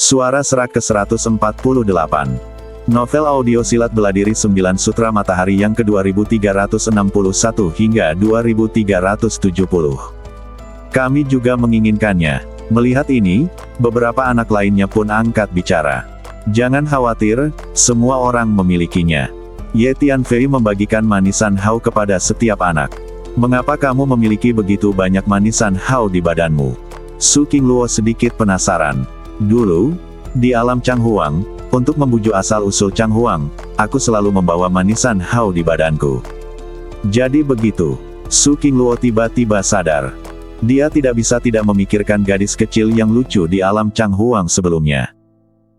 Suara Serak ke-148. Novel audio Silat Beladiri 9 Sutra Matahari yang ke-2361 hingga 2370. Kami juga menginginkannya. Melihat ini, beberapa anak lainnya pun angkat bicara. Jangan khawatir, semua orang memilikinya. Ye Tianfei membagikan manisan hao kepada setiap anak. Mengapa kamu memiliki begitu banyak manisan hao di badanmu? Su Qingluo sedikit penasaran. Dulu, di alam Changhuang, untuk membujuk asal-usul Changhuang, aku selalu membawa manisan hao di badanku. Jadi begitu. Su Qingluo tiba-tiba sadar. Dia tidak bisa tidak memikirkan gadis kecil yang lucu di alam Changhuang sebelumnya.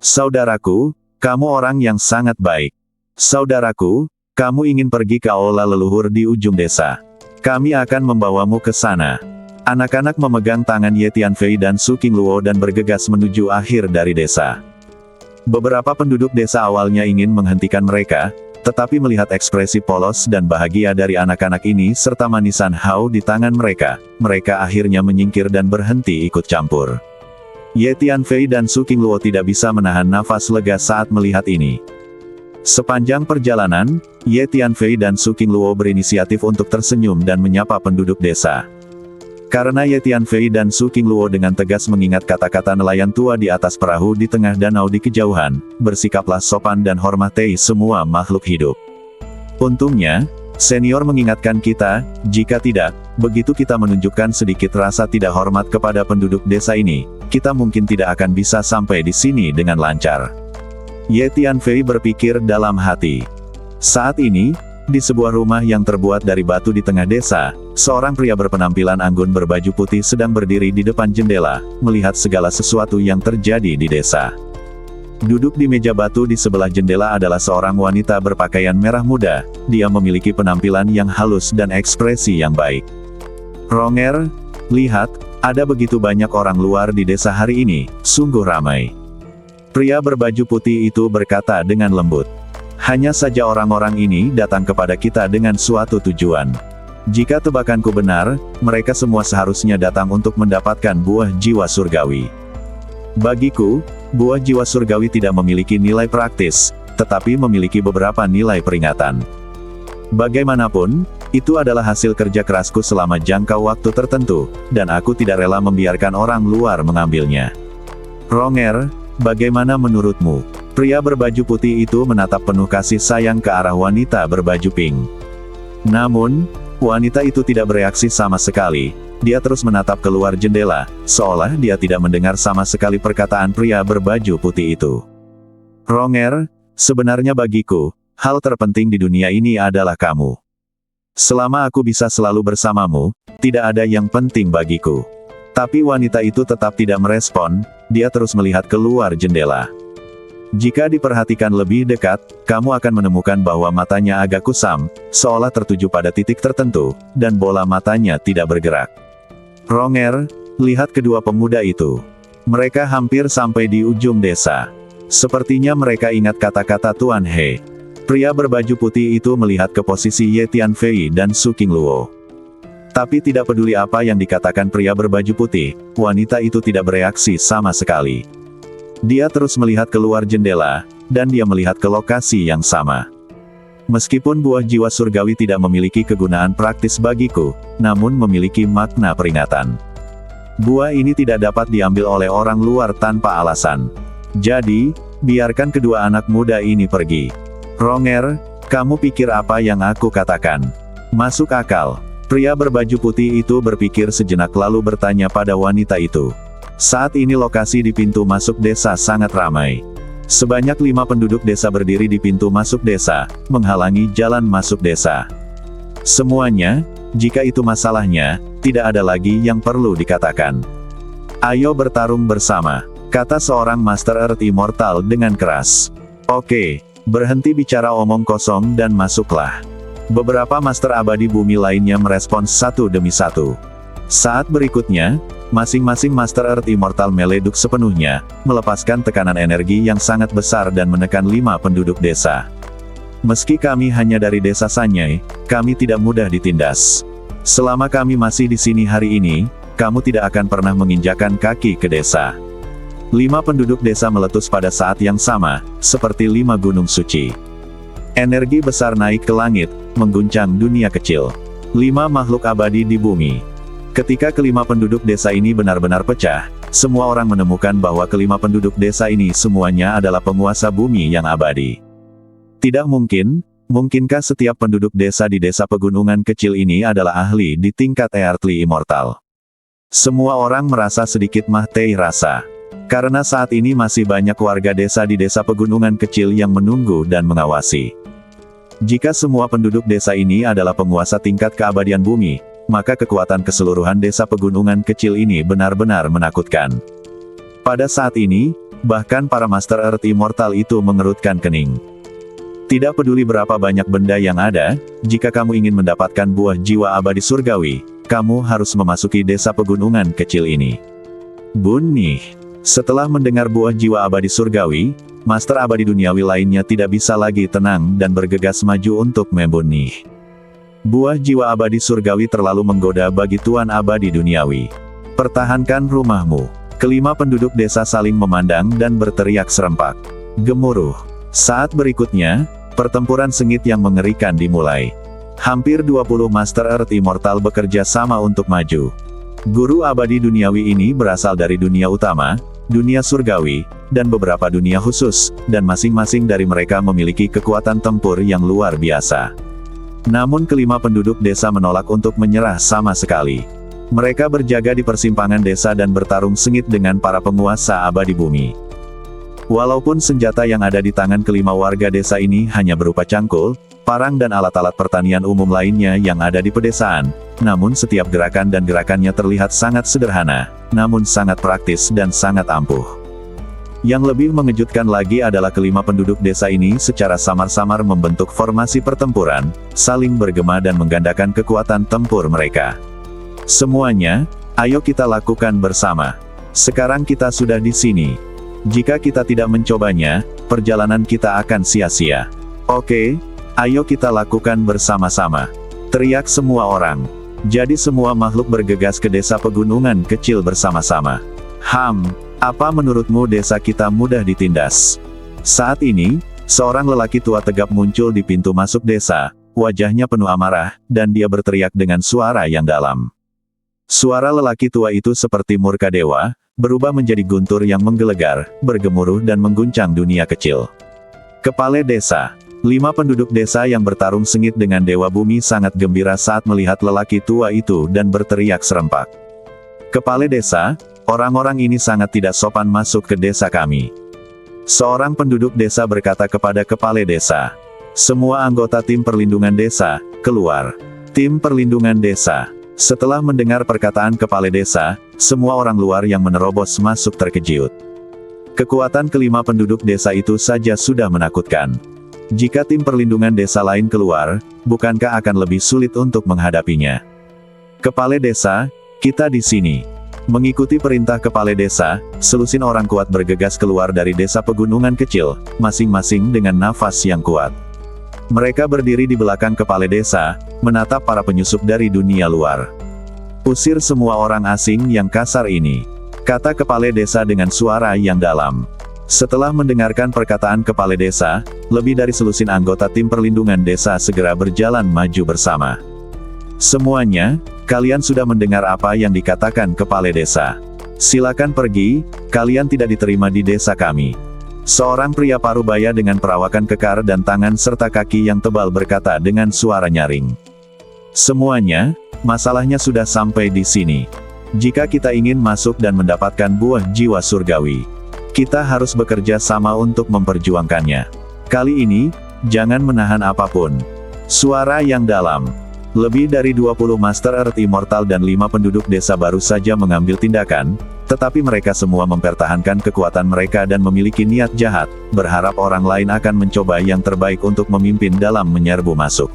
Saudaraku, kamu orang yang sangat baik. Saudaraku, kamu ingin pergi ke aula leluhur di ujung desa. Kami akan membawamu ke sana. Anak-anak memegang tangan Ye Tianfei dan Su Qingluo dan bergegas menuju akhir dari desa. Beberapa penduduk desa awalnya ingin menghentikan mereka, tetapi melihat ekspresi polos dan bahagia dari anak-anak ini serta manisan hao di tangan mereka, mereka akhirnya menyingkir dan berhenti ikut campur. Ye Tianfei dan Su Qingluo tidak bisa menahan nafas lega saat melihat ini. Sepanjang perjalanan, Ye Tianfei dan Su Qingluo berinisiatif untuk tersenyum dan menyapa penduduk desa. Karena Ye Tianfei dan Su Qingluo dengan tegas mengingat kata-kata nelayan tua di atas perahu di tengah danau di kejauhan, bersikaplah sopan dan hormati semua makhluk hidup. Untungnya, senior mengingatkan kita, jika tidak, begitu kita menunjukkan sedikit rasa tidak hormat kepada penduduk desa ini, kita mungkin tidak akan bisa sampai di sini dengan lancar. Ye Tianfei berpikir dalam hati. Saat ini, di sebuah rumah yang terbuat dari batu di tengah desa, seorang pria berpenampilan anggun berbaju putih sedang berdiri di depan jendela, melihat segala sesuatu yang terjadi di desa. Duduk di meja batu di sebelah jendela adalah seorang wanita berpakaian merah muda, dia memiliki penampilan yang halus dan ekspresi yang baik. Ronger, lihat, ada begitu banyak orang luar di desa hari ini, sungguh ramai. Pria berbaju putih itu berkata dengan lembut. Hanya saja orang-orang ini datang kepada kita dengan suatu tujuan. Jika tebakanku benar, mereka semua seharusnya datang untuk mendapatkan buah jiwa surgawi. Bagiku, buah jiwa surgawi tidak memiliki nilai praktis, tetapi memiliki beberapa nilai peringatan. Bagaimanapun, itu adalah hasil kerja kerasku selama jangka waktu tertentu, dan aku tidak rela membiarkan orang luar mengambilnya. Ronger, bagaimana menurutmu? Pria berbaju putih itu menatap penuh kasih sayang ke arah wanita berbaju pink. Namun, wanita itu tidak bereaksi sama sekali. Dia terus menatap keluar jendela, seolah dia tidak mendengar sama sekali perkataan pria berbaju putih itu. Ronger, sebenarnya bagiku, hal terpenting di dunia ini adalah kamu. Selama aku bisa selalu bersamamu, tidak ada yang penting bagiku. Tapi wanita itu tetap tidak merespon, dia terus melihat keluar jendela. Jika diperhatikan lebih dekat, kamu akan menemukan bahwa matanya agak kusam, seolah tertuju pada titik tertentu, dan bola matanya tidak bergerak. Ronger, lihat kedua pemuda itu. Mereka hampir sampai di ujung desa. Sepertinya mereka ingat kata-kata Tuan He. Pria berbaju putih itu melihat ke posisi Ye Tianfei dan Su Qingluo. Tapi tidak peduli apa yang dikatakan pria berbaju putih, wanita itu tidak bereaksi sama sekali. Dia terus melihat keluar jendela, dan dia melihat ke lokasi yang sama. Meskipun buah jiwa surgawi tidak memiliki kegunaan praktis bagiku, namun memiliki makna peringatan. Buah ini tidak dapat diambil oleh orang luar tanpa alasan. Jadi, biarkan kedua anak muda ini pergi. Ronger, kamu pikir apa yang aku katakan? Masuk akal. Pria berbaju putih itu berpikir sejenak lalu bertanya pada wanita itu. Saat ini lokasi di pintu masuk desa sangat ramai. Sebanyak 5 penduduk desa berdiri di pintu masuk desa, menghalangi jalan masuk desa. Semuanya, jika itu masalahnya, tidak ada lagi yang perlu dikatakan. Ayo bertarung bersama, kata seorang Master Earth Immortal dengan keras. Oke, berhenti bicara omong kosong dan masuklah. Beberapa Master Abadi Bumi lainnya merespons satu demi satu. Saat berikutnya, masing-masing Master Earth Immortal meleduk sepenuhnya, melepaskan tekanan energi yang sangat besar dan menekan 5 penduduk desa. Meski kami hanya dari desa Sanyai, kami tidak mudah ditindas. Selama kami masih di sini hari ini, kamu tidak akan pernah menginjakan kaki ke desa. 5 penduduk desa meletus pada saat yang sama, seperti 5 gunung suci. Energi besar naik ke langit, mengguncang dunia kecil. 5 makhluk abadi di bumi. Ketika kelima penduduk desa ini benar-benar pecah, semua orang menemukan bahwa kelima penduduk desa ini semuanya adalah penguasa bumi yang abadi. Tidak mungkin, mungkinkah setiap penduduk desa di desa pegunungan kecil ini adalah ahli di tingkat Earthly Immortal? Semua orang merasa sedikit mati rasa. Karena saat ini masih banyak warga desa di desa pegunungan kecil yang menunggu dan mengawasi. Jika semua penduduk desa ini adalah penguasa tingkat keabadian bumi, maka kekuatan keseluruhan desa pegunungan kecil ini benar-benar menakutkan. Pada saat ini, bahkan para Master Earth Immortal itu mengerutkan kening. Tidak peduli berapa banyak benda yang ada, jika kamu ingin mendapatkan buah jiwa abadi surgawi, kamu harus memasuki desa pegunungan kecil ini. Bunih. Setelah mendengar buah jiwa abadi surgawi, Master abadi duniawi lainnya tidak bisa lagi tenang dan bergegas maju untuk membunuh. Buah jiwa abadi surgawi terlalu menggoda bagi Tuan abadi duniawi. Pertahankan rumahmu. Kelima penduduk desa saling memandang dan berteriak serempak. Gemuruh. Saat berikutnya, pertempuran sengit yang mengerikan dimulai. Hampir 20 Master Earth Immortal bekerja sama untuk maju. Guru abadi duniawi ini berasal dari dunia utama, dunia surgawi, dan beberapa dunia khusus, dan masing-masing dari mereka memiliki kekuatan tempur yang luar biasa. Namun kelima penduduk desa menolak untuk menyerah sama sekali. Mereka berjaga di persimpangan desa dan bertarung sengit dengan para penguasa abadi bumi. Walaupun senjata yang ada di tangan kelima warga desa ini hanya berupa cangkul, parang dan alat-alat pertanian umum lainnya yang ada di pedesaan, namun setiap gerakan dan gerakannya terlihat sangat sederhana, namun sangat praktis dan sangat ampuh. Yang lebih mengejutkan lagi adalah kelima penduduk desa ini secara samar-samar membentuk formasi pertempuran, saling bergema dan menggandakan kekuatan tempur mereka. Semuanya, ayo kita lakukan bersama. Sekarang kita sudah di sini. Jika kita tidak mencobanya, perjalanan kita akan sia-sia. Oke, ayo kita lakukan bersama-sama. Teriak semua orang. Jadi semua makhluk bergegas ke desa pegunungan kecil bersama-sama. Apa menurutmu desa kita mudah ditindas? Saat ini, seorang lelaki tua tegap muncul di pintu masuk desa, wajahnya penuh amarah, dan dia berteriak dengan suara yang dalam. Suara lelaki tua itu seperti murka dewa, berubah menjadi guntur yang menggelegar, bergemuruh dan mengguncang dunia kecil. Kepala desa. 5 penduduk desa yang bertarung sengit dengan Dewa Bumi sangat gembira saat melihat lelaki tua itu dan berteriak serempak. Kepala desa, orang-orang ini sangat tidak sopan masuk ke desa kami. Seorang penduduk desa berkata kepada kepala desa. Semua anggota tim perlindungan desa, keluar. Tim perlindungan desa. Setelah mendengar perkataan kepala desa, semua orang luar yang menerobos masuk terkejut. Kekuatan kelima penduduk desa itu saja sudah menakutkan. Jika tim perlindungan desa lain keluar, bukankah akan lebih sulit untuk menghadapinya? Kepala desa, kita di sini. Mengikuti perintah kepala desa, selusin orang kuat bergegas keluar dari desa pegunungan kecil, masing-masing dengan nafas yang kuat. Mereka berdiri di belakang kepala desa, menatap para penyusup dari dunia luar. Usir semua orang asing yang kasar ini, kata kepala desa dengan suara yang dalam. Setelah mendengarkan perkataan kepala desa, lebih dari selusin anggota tim perlindungan desa segera berjalan maju bersama. Semuanya, kalian sudah mendengar apa yang dikatakan kepala desa. Silakan pergi, kalian tidak diterima di desa kami. Seorang pria parubaya dengan perawakan kekar dan tangan serta kaki yang tebal berkata dengan suara nyaring. Semuanya, masalahnya sudah sampai di sini. Jika kita ingin masuk dan mendapatkan buah jiwa surgawi, kita harus bekerja sama untuk memperjuangkannya. Kali ini, jangan menahan apapun. Suara yang dalam. Lebih dari 20 Master Earth Immortal dan 5 penduduk desa baru saja mengambil tindakan, tetapi mereka semua mempertahankan kekuatan mereka dan memiliki niat jahat, berharap orang lain akan mencoba yang terbaik untuk memimpin dalam menyerbu masuk.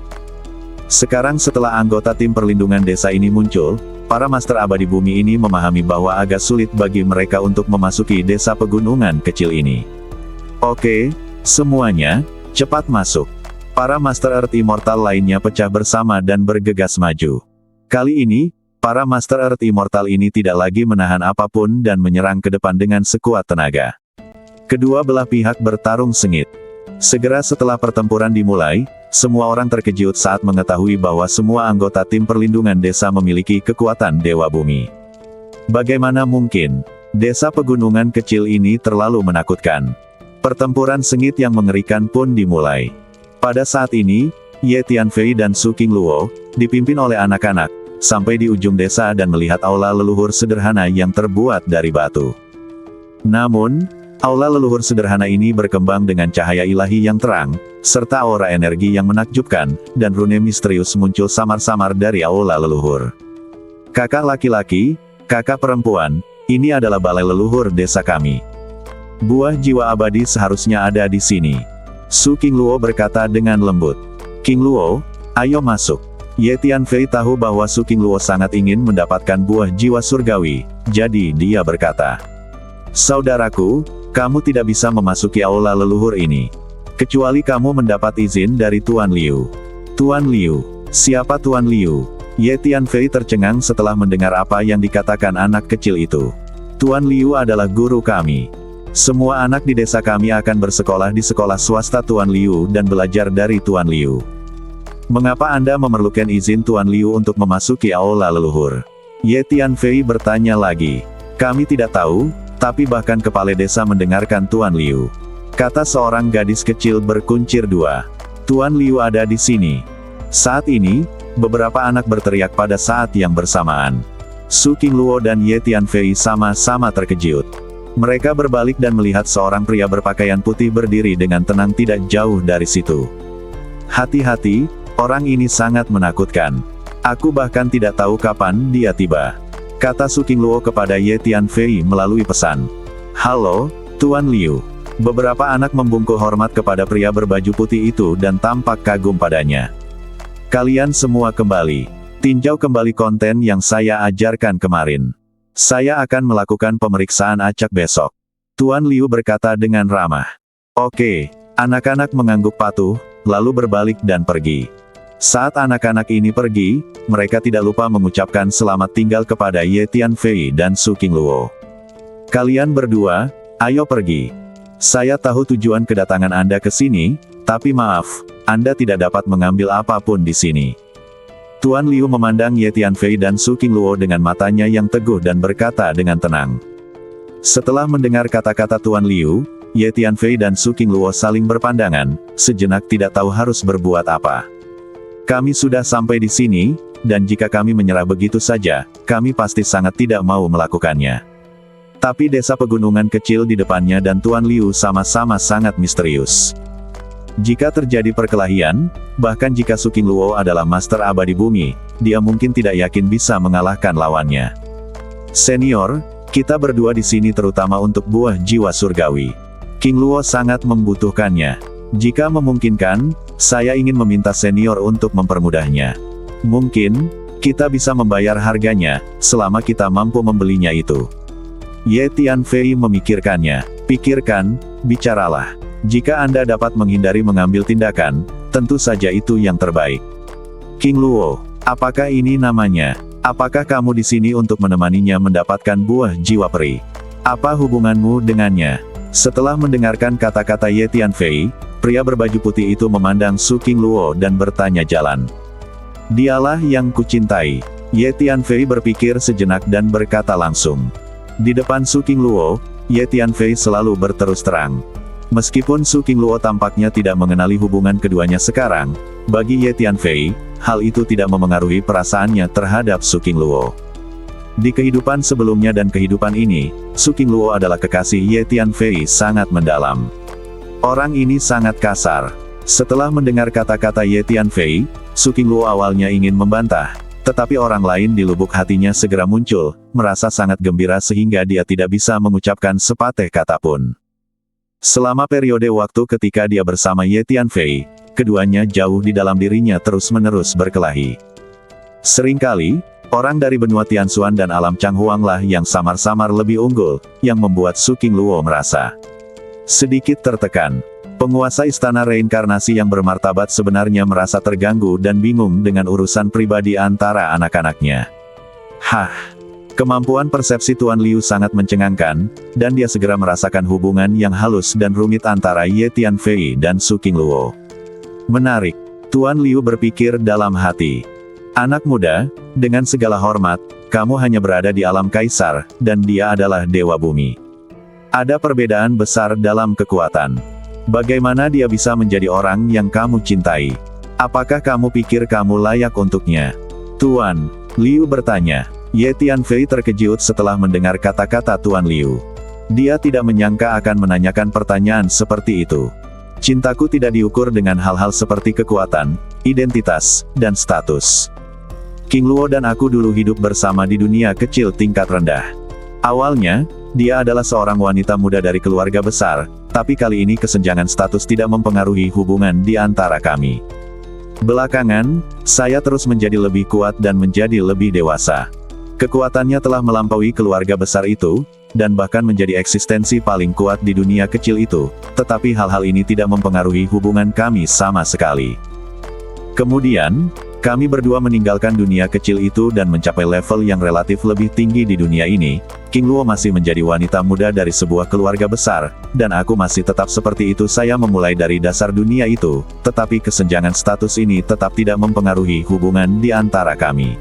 Sekarang setelah anggota tim perlindungan desa ini muncul, para Master Abadi Bumi ini memahami bahwa agak sulit bagi mereka untuk memasuki desa pegunungan kecil ini. Oke, semuanya, cepat masuk. Para Master Earth Immortal lainnya pecah bersama dan bergegas maju. Kali ini, Para Master Earth Immortal ini tidak lagi menahan apapun dan menyerang ke depan dengan sekuat tenaga. Kedua belah pihak bertarung sengit. Segera setelah pertempuran dimulai, semua orang terkejut saat mengetahui bahwa semua anggota tim perlindungan desa memiliki kekuatan Dewa Bumi. Bagaimana mungkin? Desa pegunungan kecil ini terlalu menakutkan. Pertempuran sengit yang mengerikan pun dimulai. Pada saat ini, Ye Tianfei dan Su Qingluo, dipimpin oleh anak-anak, sampai di ujung desa dan melihat aula leluhur sederhana yang terbuat dari batu. Namun, aula leluhur sederhana ini berkembang dengan cahaya ilahi yang terang, serta aura energi yang menakjubkan, dan rune misterius muncul samar-samar dari aula leluhur. Kakak laki-laki, kakak perempuan, ini adalah balai leluhur desa kami. Buah jiwa abadi seharusnya ada di sini. Su Qingluo berkata dengan lembut. Qingluo, ayo masuk. Ye Tianfei tahu bahwa Su Qingluo sangat ingin mendapatkan buah jiwa surgawi, jadi dia berkata, "Saudaraku, kamu tidak bisa memasuki aula leluhur ini. Kecuali kamu mendapat izin dari Tuan Liu." Tuan Liu? Siapa Tuan Liu? Ye Tianfei tercengang setelah mendengar apa yang dikatakan anak kecil itu. Tuan Liu adalah guru kami. Semua anak di desa kami akan bersekolah di sekolah swasta Tuan Liu dan belajar dari Tuan Liu. Mengapa Anda memerlukan izin Tuan Liu untuk memasuki aula leluhur? Ye Tianfei bertanya lagi. Kami tidak tahu, tapi bahkan kepala desa mendengarkan Tuan Liu. Kata seorang gadis kecil berkuncir dua. Tuan Liu ada di sini. Saat ini, beberapa anak berteriak pada saat yang bersamaan. Su Qingluo dan Ye Tianfei sama-sama terkejut. Mereka berbalik dan melihat seorang pria berpakaian putih berdiri dengan tenang tidak jauh dari situ. Hati-hati, orang ini sangat menakutkan. Aku bahkan tidak tahu kapan dia tiba. Kata Su Qingluo kepada Ye Tianfei melalui pesan. Halo, Tuan Liu. Beberapa anak membungkuk hormat kepada pria berbaju putih itu dan tampak kagum padanya. Kalian semua kembali. Tinjau kembali konten yang saya ajarkan kemarin. Saya akan melakukan pemeriksaan acak besok. Tuan Liu berkata dengan ramah. Oke, anak-anak mengangguk patuh, lalu berbalik dan pergi. Saat anak-anak ini pergi, mereka tidak lupa mengucapkan selamat tinggal kepada Ye Tianfei dan Su Qingluo. Kalian berdua, ayo pergi. Saya tahu tujuan kedatangan Anda ke sini, tapi maaf, Anda tidak dapat mengambil apapun di sini. Tuan Liu memandang Ye Tianfei dan Su Qingluo dengan matanya yang teguh dan berkata dengan tenang. Setelah mendengar kata-kata Tuan Liu, Ye Tianfei dan Su Qingluo saling berpandangan, sejenak tidak tahu harus berbuat apa. Kami sudah sampai di sini, dan jika kami menyerah begitu saja, kami pasti sangat tidak mau melakukannya. Tapi desa pegunungan kecil di depannya dan Tuan Liu sama-sama sangat misterius. Jika terjadi perkelahian, bahkan jika Su Qingluo adalah Master Abadi Bumi, dia mungkin tidak yakin bisa mengalahkan lawannya. Senior, kita berdua di sini terutama untuk buah jiwa surgawi. Qingluo sangat membutuhkannya. Jika memungkinkan, saya ingin meminta senior untuk mempermudahnya. Mungkin, kita bisa membayar harganya, selama kita mampu membelinya itu. Ye Tianfei memikirkannya. Pikirkan, bicaralah. Jika Anda dapat menghindari mengambil tindakan, tentu saja itu yang terbaik. Qingluo, apakah ini namanya? Apakah kamu di sini untuk menemaninya mendapatkan buah jiwa peri? Apa hubunganmu dengannya? Setelah mendengarkan kata-kata Ye Tianfei, pria berbaju putih itu memandang Su Qingluo dan bertanya jalan. Dialah yang kucintai. Ye Tianfei berpikir sejenak dan berkata langsung. Di depan Su Qingluo, Ye Tianfei selalu berterus terang. Meskipun Su Qingluo tampaknya tidak mengenali hubungan keduanya sekarang, bagi Ye Tianfei, hal itu tidak memengaruhi perasaannya terhadap Su Qingluo. Di kehidupan sebelumnya dan kehidupan ini, Su Qingluo adalah kekasih Ye Tianfei sangat mendalam. Orang ini sangat kasar. Setelah mendengar kata-kata Ye Tianfei, Su Qingluo awalnya ingin membantah, tetapi orang lain di lubuk hatinya segera muncul, merasa sangat gembira sehingga dia tidak bisa mengucapkan sepatah kata pun. Selama periode waktu ketika dia bersama Ye Tianfei, keduanya jauh di dalam dirinya terus-menerus berkelahi. Seringkali, orang dari benua Tianxuan dan alam Changhuanglah yang samar-samar lebih unggul, yang membuat Su Qingluo merasa sedikit tertekan. Penguasa istana reinkarnasi yang bermartabat sebenarnya merasa terganggu dan bingung dengan urusan pribadi antara anak-anaknya. Hah. Kemampuan persepsi Tuan Liu sangat mencengangkan, dan dia segera merasakan hubungan yang halus dan rumit antara Ye Tianfei dan Su Qingluo. Menarik. Tuan Liu berpikir dalam hati. Anak muda, dengan segala hormat, kamu hanya berada di alam kaisar, dan dia adalah dewa bumi. Ada perbedaan besar dalam kekuatan. Bagaimana dia bisa menjadi orang yang kamu cintai? Apakah kamu pikir kamu layak untuknya? Tuan Liu bertanya. Ye Tianfei terkejut setelah mendengar kata-kata Tuan Liu. Dia tidak menyangka akan menanyakan pertanyaan seperti itu. Cintaku tidak diukur dengan hal-hal seperti kekuatan, identitas, dan status. Qingluo dan aku dulu hidup bersama di dunia kecil tingkat rendah. Awalnya, dia adalah seorang wanita muda dari keluarga besar, tapi kali ini kesenjangan status tidak mempengaruhi hubungan di antara kami. Belakangan, saya terus menjadi lebih kuat dan menjadi lebih dewasa. Kekuatannya telah melampaui keluarga besar itu, dan bahkan menjadi eksistensi paling kuat di dunia kecil itu, tetapi hal-hal ini tidak mempengaruhi hubungan kami sama sekali. Kemudian, kami berdua meninggalkan dunia kecil itu dan mencapai level yang relatif lebih tinggi di dunia ini. Qingluo masih menjadi wanita muda dari sebuah keluarga besar, dan aku masih tetap seperti itu. Saya memulai dari dasar dunia itu, tetapi kesenjangan status ini tetap tidak mempengaruhi hubungan di antara kami.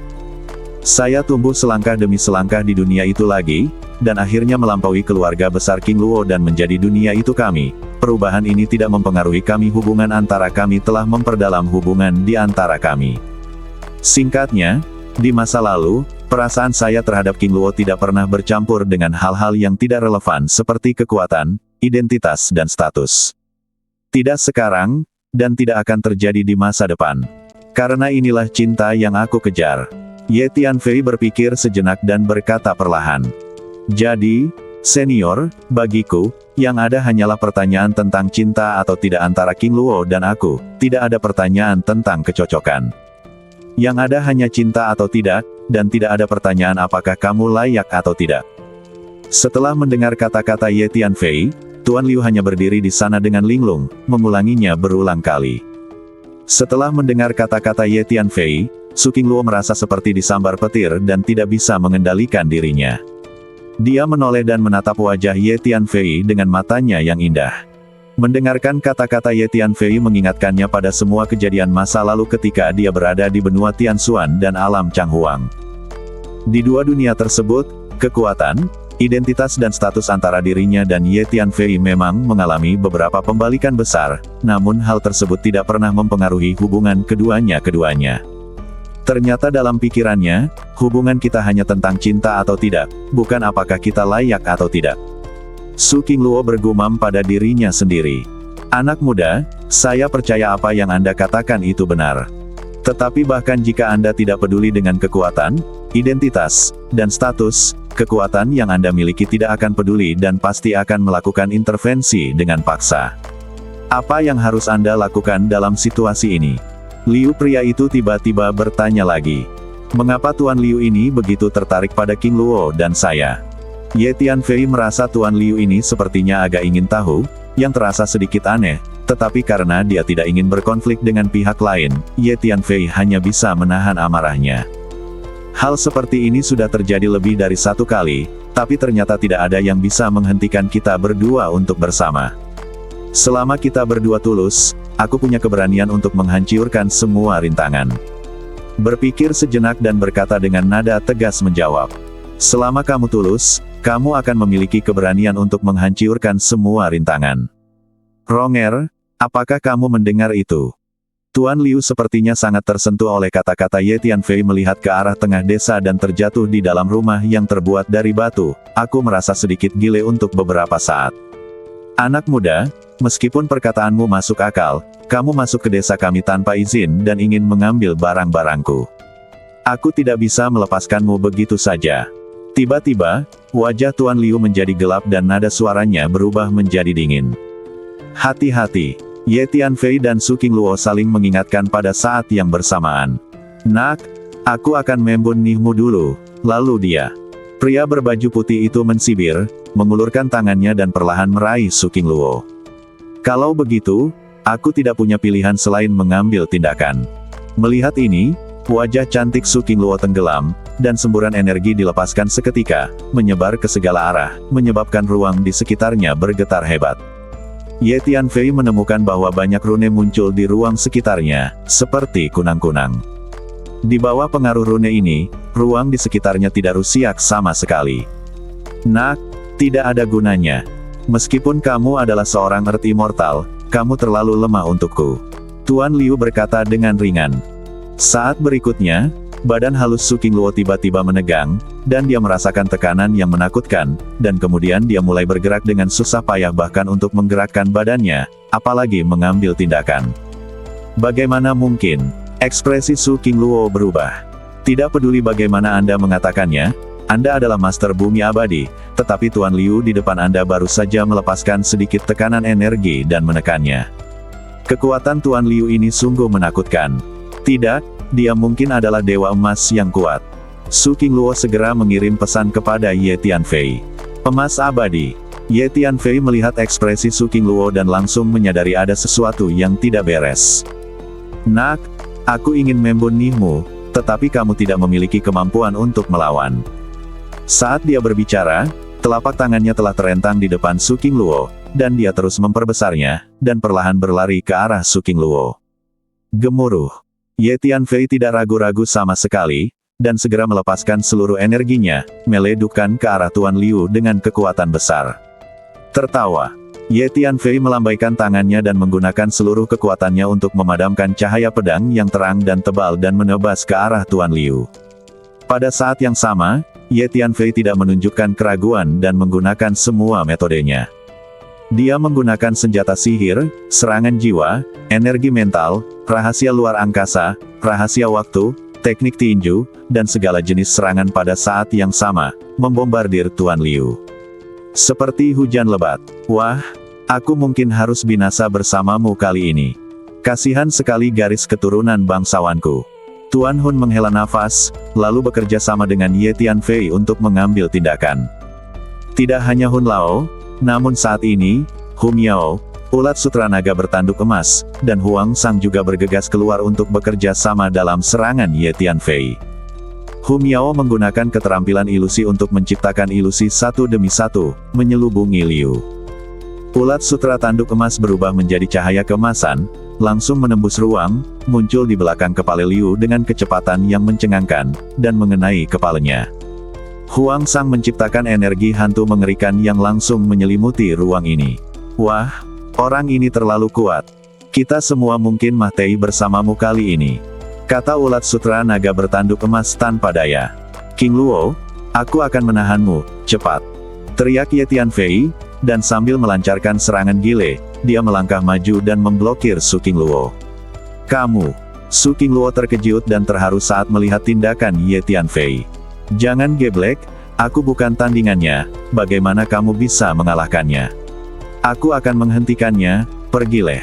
Saya tumbuh selangkah demi selangkah di dunia itu lagi, dan akhirnya melampaui keluarga besar Qingluo dan menjadi dunia itu kami. Perubahan ini tidak mempengaruhi kami. Hubungan antara kami telah memperdalam hubungan di antara kami. Singkatnya, di masa lalu, perasaan saya terhadap Qingluo tidak pernah bercampur dengan hal-hal yang tidak relevan seperti kekuatan, identitas dan status. Tidak sekarang, dan tidak akan terjadi di masa depan. Karena inilah cinta yang aku kejar. Ye Tianfei berpikir sejenak dan berkata perlahan. Jadi, senior, bagiku, yang ada hanyalah pertanyaan tentang cinta atau tidak antara Qingluo dan aku, tidak ada pertanyaan tentang kecocokan. Yang ada hanya cinta atau tidak, dan tidak ada pertanyaan apakah kamu layak atau tidak. Setelah mendengar kata-kata Ye Tianfei, Tuan Liu hanya berdiri di sana dengan linglung, mengulanginya berulang kali. Setelah mendengar kata-kata Ye Tianfei, Su Qingluo merasa seperti disambar petir dan tidak bisa mengendalikan dirinya. Dia menoleh dan menatap wajah Ye Tianfei dengan matanya yang indah. Mendengarkan kata-kata Ye Tianfei mengingatkannya pada semua kejadian masa lalu ketika dia berada di benua Tianxuan dan alam Changhuang. Di dua dunia tersebut, kekuatan, identitas dan status antara dirinya dan Ye Tianfei memang mengalami beberapa pembalikan besar, namun hal tersebut tidak pernah mempengaruhi hubungan keduanya. Ternyata dalam pikirannya, hubungan kita hanya tentang cinta atau tidak, bukan apakah kita layak atau tidak. Su Qingluo bergumam pada dirinya sendiri. Anak muda, saya percaya apa yang Anda katakan itu benar. Tetapi bahkan jika Anda tidak peduli dengan kekuatan, identitas, dan status, kekuatan yang Anda miliki tidak akan peduli dan pasti akan melakukan intervensi dengan paksa. Apa yang harus Anda lakukan dalam situasi ini? Liu pria itu tiba-tiba bertanya lagi. Mengapa Tuan Liu ini begitu tertarik pada Qingluo dan saya? Ye Tianfei merasa Tuan Liu ini sepertinya agak ingin tahu, yang terasa sedikit aneh, tetapi karena dia tidak ingin berkonflik dengan pihak lain, Ye Tianfei hanya bisa menahan amarahnya. Hal seperti ini sudah terjadi lebih dari satu kali, tapi ternyata tidak ada yang bisa menghentikan kita berdua untuk bersama. Selama kita berdua tulus, aku punya keberanian untuk menghancurkan semua rintangan. Berpikir sejenak dan berkata dengan nada tegas menjawab. Selama kamu tulus, kamu akan memiliki keberanian untuk menghancurkan semua rintangan. Ronger, apakah kamu mendengar itu? Tuan Liu sepertinya sangat tersentuh oleh kata-kata Ye Tianfei melihat ke arah tengah desa dan terjatuh di dalam rumah yang terbuat dari batu. Aku merasa sedikit gile untuk beberapa saat. Anak muda, meskipun perkataanmu masuk akal, kamu masuk ke desa kami tanpa izin dan ingin mengambil barang-barangku. Aku tidak bisa melepaskanmu begitu saja. Tiba-tiba, wajah Tuan Liu menjadi gelap dan nada suaranya berubah menjadi dingin. Hati-hati, Ye Tianfei dan Su Qingluo saling mengingatkan pada saat yang bersamaan. Nak, aku akan membunuhmu dulu, lalu dia. Pria berbaju putih itu mensibir, mengulurkan tangannya dan perlahan meraih Su Qingluo. Kalau begitu, aku tidak punya pilihan selain mengambil tindakan. Melihat ini, wajah cantik Su Qingluo tenggelam, dan semburan energi dilepaskan seketika, menyebar ke segala arah, menyebabkan ruang di sekitarnya bergetar hebat. Ye Tianfei menemukan bahwa banyak rune muncul di ruang sekitarnya, seperti kunang-kunang. Di bawah pengaruh rune ini, ruang di sekitarnya tidak rusiak sama sekali. Nak, tidak ada gunanya. Meskipun kamu adalah seorang Earth Immortal, kamu terlalu lemah untukku. Tuan Liu berkata dengan ringan. Saat berikutnya, badan halus Su Qingluo tiba-tiba menegang, dan dia merasakan tekanan yang menakutkan, dan kemudian dia mulai bergerak dengan susah payah bahkan untuk menggerakkan badannya, apalagi mengambil tindakan. Bagaimana mungkin? Ekspresi Su Qingluo berubah. Tidak peduli bagaimana Anda mengatakannya, Anda adalah Master Bumi Abadi, tetapi Tuan Liu di depan Anda baru saja melepaskan sedikit tekanan energi dan menekannya. Kekuatan Tuan Liu ini sungguh menakutkan. Tidak, dia mungkin adalah Dewa Emas yang kuat. Su Qingluo segera mengirim pesan kepada Ye Tianfei. Emas abadi. Ye Tianfei melihat ekspresi Su Qingluo dan langsung menyadari ada sesuatu yang tidak beres. Nak, aku ingin membunuhmu, tetapi kamu tidak memiliki kemampuan untuk melawan. Saat dia berbicara, telapak tangannya telah terentang di depan Su Qingluo, dan dia terus memperbesarnya, dan perlahan berlari ke arah Su Qingluo. Gemuruh. Ye Tianfei tidak ragu-ragu sama sekali, dan segera melepaskan seluruh energinya, meledukkan ke arah Tuan Liu dengan kekuatan besar. Tertawa. Ye Tianfei melambaikan tangannya dan menggunakan seluruh kekuatannya untuk memadamkan cahaya pedang yang terang dan tebal dan menebas ke arah Tuan Liu. Pada saat yang sama, Ye Tianfei tidak menunjukkan keraguan dan menggunakan semua metodenya. Dia menggunakan senjata sihir, serangan jiwa, energi mental, rahasia luar angkasa, rahasia waktu, teknik tinju, dan segala jenis serangan pada saat yang sama, membombardir Tuan Liu. Seperti hujan lebat. Wah, aku mungkin harus binasa bersamamu kali ini. Kasihan sekali garis keturunan bangsawanku. Tuan Hun menghela nafas, lalu bekerja sama dengan Ye Tianfei untuk mengambil tindakan. Tidak hanya Hun Lao, namun saat ini, Hu Miao, ulat sutra naga bertanduk emas, dan Huang Sang juga bergegas keluar untuk bekerja sama dalam serangan Ye Tianfei. Hu Miao menggunakan keterampilan ilusi untuk menciptakan ilusi satu demi satu, menyelubungi Liu. Ulat sutra tanduk emas berubah menjadi cahaya keemasan, langsung menembus ruang, muncul di belakang kepala Liu dengan kecepatan yang mencengangkan, dan mengenai kepalanya. Huang Sang menciptakan energi hantu mengerikan yang langsung menyelimuti ruang ini. Wah, orang ini terlalu kuat. Kita semua mungkin mati bersamamu kali ini. Kata ulat sutra naga bertanduk emas tanpa daya. Qingluo, aku akan menahanmu, cepat. Teriak Ye Tianfei, dan sambil melancarkan serangan gile, dia melangkah maju dan memblokir Su Qingluo. Kamu. Su Qingluo terkejut dan terharu saat melihat tindakan Ye Tianfei. Jangan geblek, aku bukan tandingannya, bagaimana kamu bisa mengalahkannya? Aku akan menghentikannya, pergileh.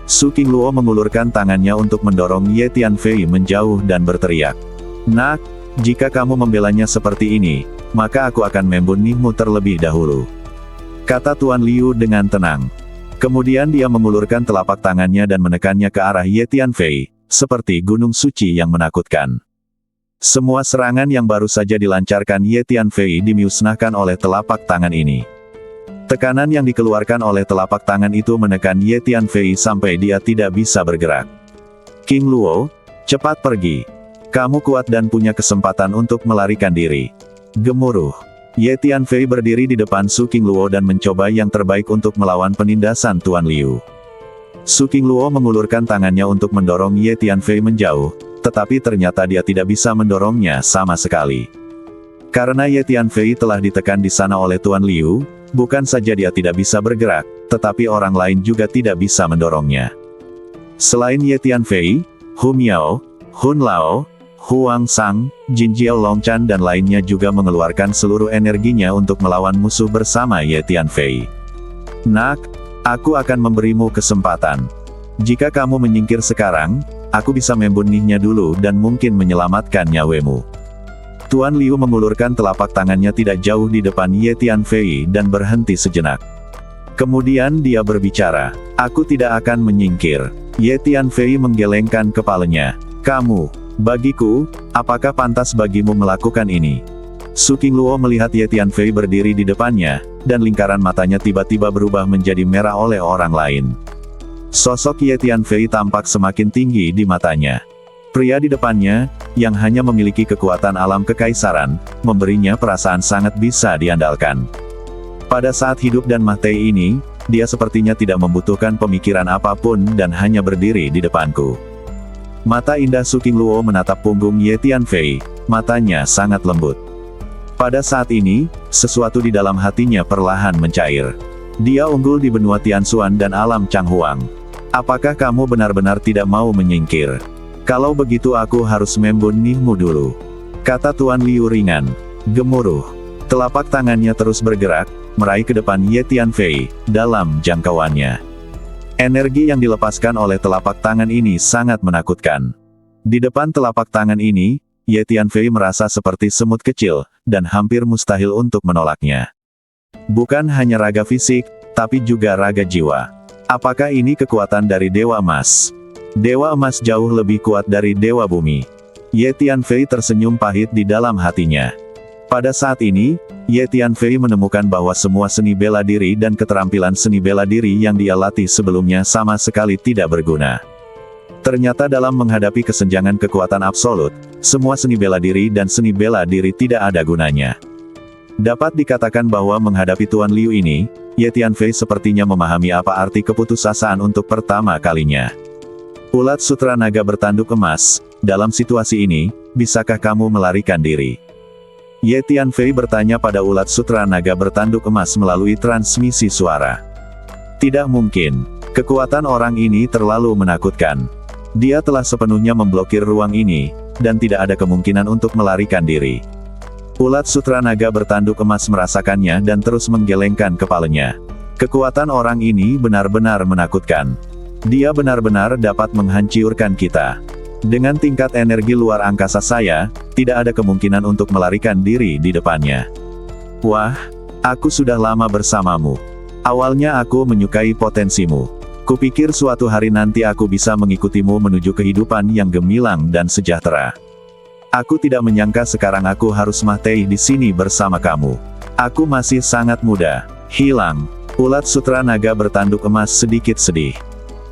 Su Qingluo mengulurkan tangannya untuk mendorong Ye Tianfei menjauh dan berteriak. Nak, jika kamu membelanya seperti ini, maka aku akan membunuhmu terlebih dahulu. Kata Tuan Liu dengan tenang. Kemudian dia mengulurkan telapak tangannya dan menekannya ke arah Ye Tianfei, seperti gunung suci yang menakutkan. Semua serangan yang baru saja dilancarkan Ye Tianfei dimusnahkan oleh telapak tangan ini. Tekanan yang dikeluarkan oleh telapak tangan itu menekan Ye Tianfei sampai dia tidak bisa bergerak. Qingluo, cepat pergi. Kamu kuat dan punya kesempatan untuk melarikan diri. Gemuruh. Ye Tianfei berdiri di depan Su Qingluo dan mencoba yang terbaik untuk melawan penindasan Tuan Liu. Su Qingluo mengulurkan tangannya untuk mendorong Ye Tianfei menjauh, tetapi ternyata dia tidak bisa mendorongnya sama sekali. Karena Ye Tianfei telah ditekan di sana oleh Tuan Liu, bukan saja dia tidak bisa bergerak, tetapi orang lain juga tidak bisa mendorongnya. Selain Ye Tianfei, Hu Miao, Hun Lao, Huang Sang, Jin Jiao Longchan dan lainnya juga mengeluarkan seluruh energinya untuk melawan musuh bersama Ye Tianfei. Nak, aku akan memberimu kesempatan. Jika kamu menyingkir sekarang, aku bisa membunuhnya dulu dan mungkin menyelamatkan nyawamu. Tuan Liu mengulurkan telapak tangannya tidak jauh di depan Ye Tianfei dan berhenti sejenak. Kemudian dia berbicara, aku tidak akan menyingkir. Ye Tianfei menggelengkan kepalanya. Kamu, Bagiku, apakah pantas bagimu melakukan ini? Su Qingluo melihat Ye Tianfei berdiri di depannya, dan lingkaran matanya tiba-tiba berubah menjadi merah oleh orang lain. Sosok Ye Tianfei tampak semakin tinggi di matanya. Pria di depannya, yang hanya memiliki kekuatan alam kekaisaran, memberinya perasaan sangat bisa diandalkan. Pada saat hidup dan mati ini, dia sepertinya tidak membutuhkan pemikiran apapun dan hanya berdiri di depanku. Mata indah Su Qingluo menatap punggung Ye Tianfei, matanya sangat lembut. Pada saat ini, sesuatu di dalam hatinya perlahan mencair. Dia unggul di benua Tianxuan dan alam Changhuang. Apakah kamu benar-benar tidak mau menyingkir? Kalau begitu aku harus membunuhmu dulu, kata Tuan Liu ringan. Gemuruh. Telapak tangannya terus bergerak, meraih ke depan Ye Tianfei, dalam jangkauannya. Energi yang dilepaskan oleh telapak tangan ini sangat menakutkan. Di depan telapak tangan ini, Ye Tianfei merasa seperti semut kecil, dan hampir mustahil untuk menolaknya. Bukan hanya raga fisik, tapi juga raga jiwa. Apakah ini kekuatan dari Dewa Emas? Dewa Emas jauh lebih kuat dari Dewa Bumi. Ye Tianfei tersenyum pahit di dalam hatinya. Pada saat ini, Ye Tianfei menemukan bahwa semua seni bela diri dan keterampilan seni bela diri yang dia latih sebelumnya sama sekali tidak berguna. Ternyata dalam menghadapi kesenjangan kekuatan absolut, semua seni bela diri dan seni bela diri tidak ada gunanya. Dapat dikatakan bahwa menghadapi Tuan Liu ini, Ye Tianfei sepertinya memahami apa arti keputusasaan untuk pertama kalinya. Ulat Sutra Naga bertanduk emas, dalam situasi ini, bisakah kamu melarikan diri? Ye Tianfei bertanya pada ulat sutra naga bertanduk emas melalui transmisi suara. Tidak mungkin. Kekuatan orang ini terlalu menakutkan. Dia telah sepenuhnya memblokir ruang ini, dan tidak ada kemungkinan untuk melarikan diri. Ulat sutra naga bertanduk emas merasakannya dan terus menggelengkan kepalanya. Kekuatan orang ini benar-benar menakutkan. Dia benar-benar dapat menghancurkan kita. Dengan tingkat energi luar angkasa saya, tidak ada kemungkinan untuk melarikan diri di depannya. Wah, aku sudah lama bersamamu. Awalnya aku menyukai potensimu. Kupikir suatu hari nanti aku bisa mengikutimu menuju kehidupan yang gemilang dan sejahtera. Aku tidak menyangka sekarang aku harus mati di sini bersama kamu. Aku masih sangat muda. Hilang. Ulat sutra naga bertanduk emas sedikit sedih.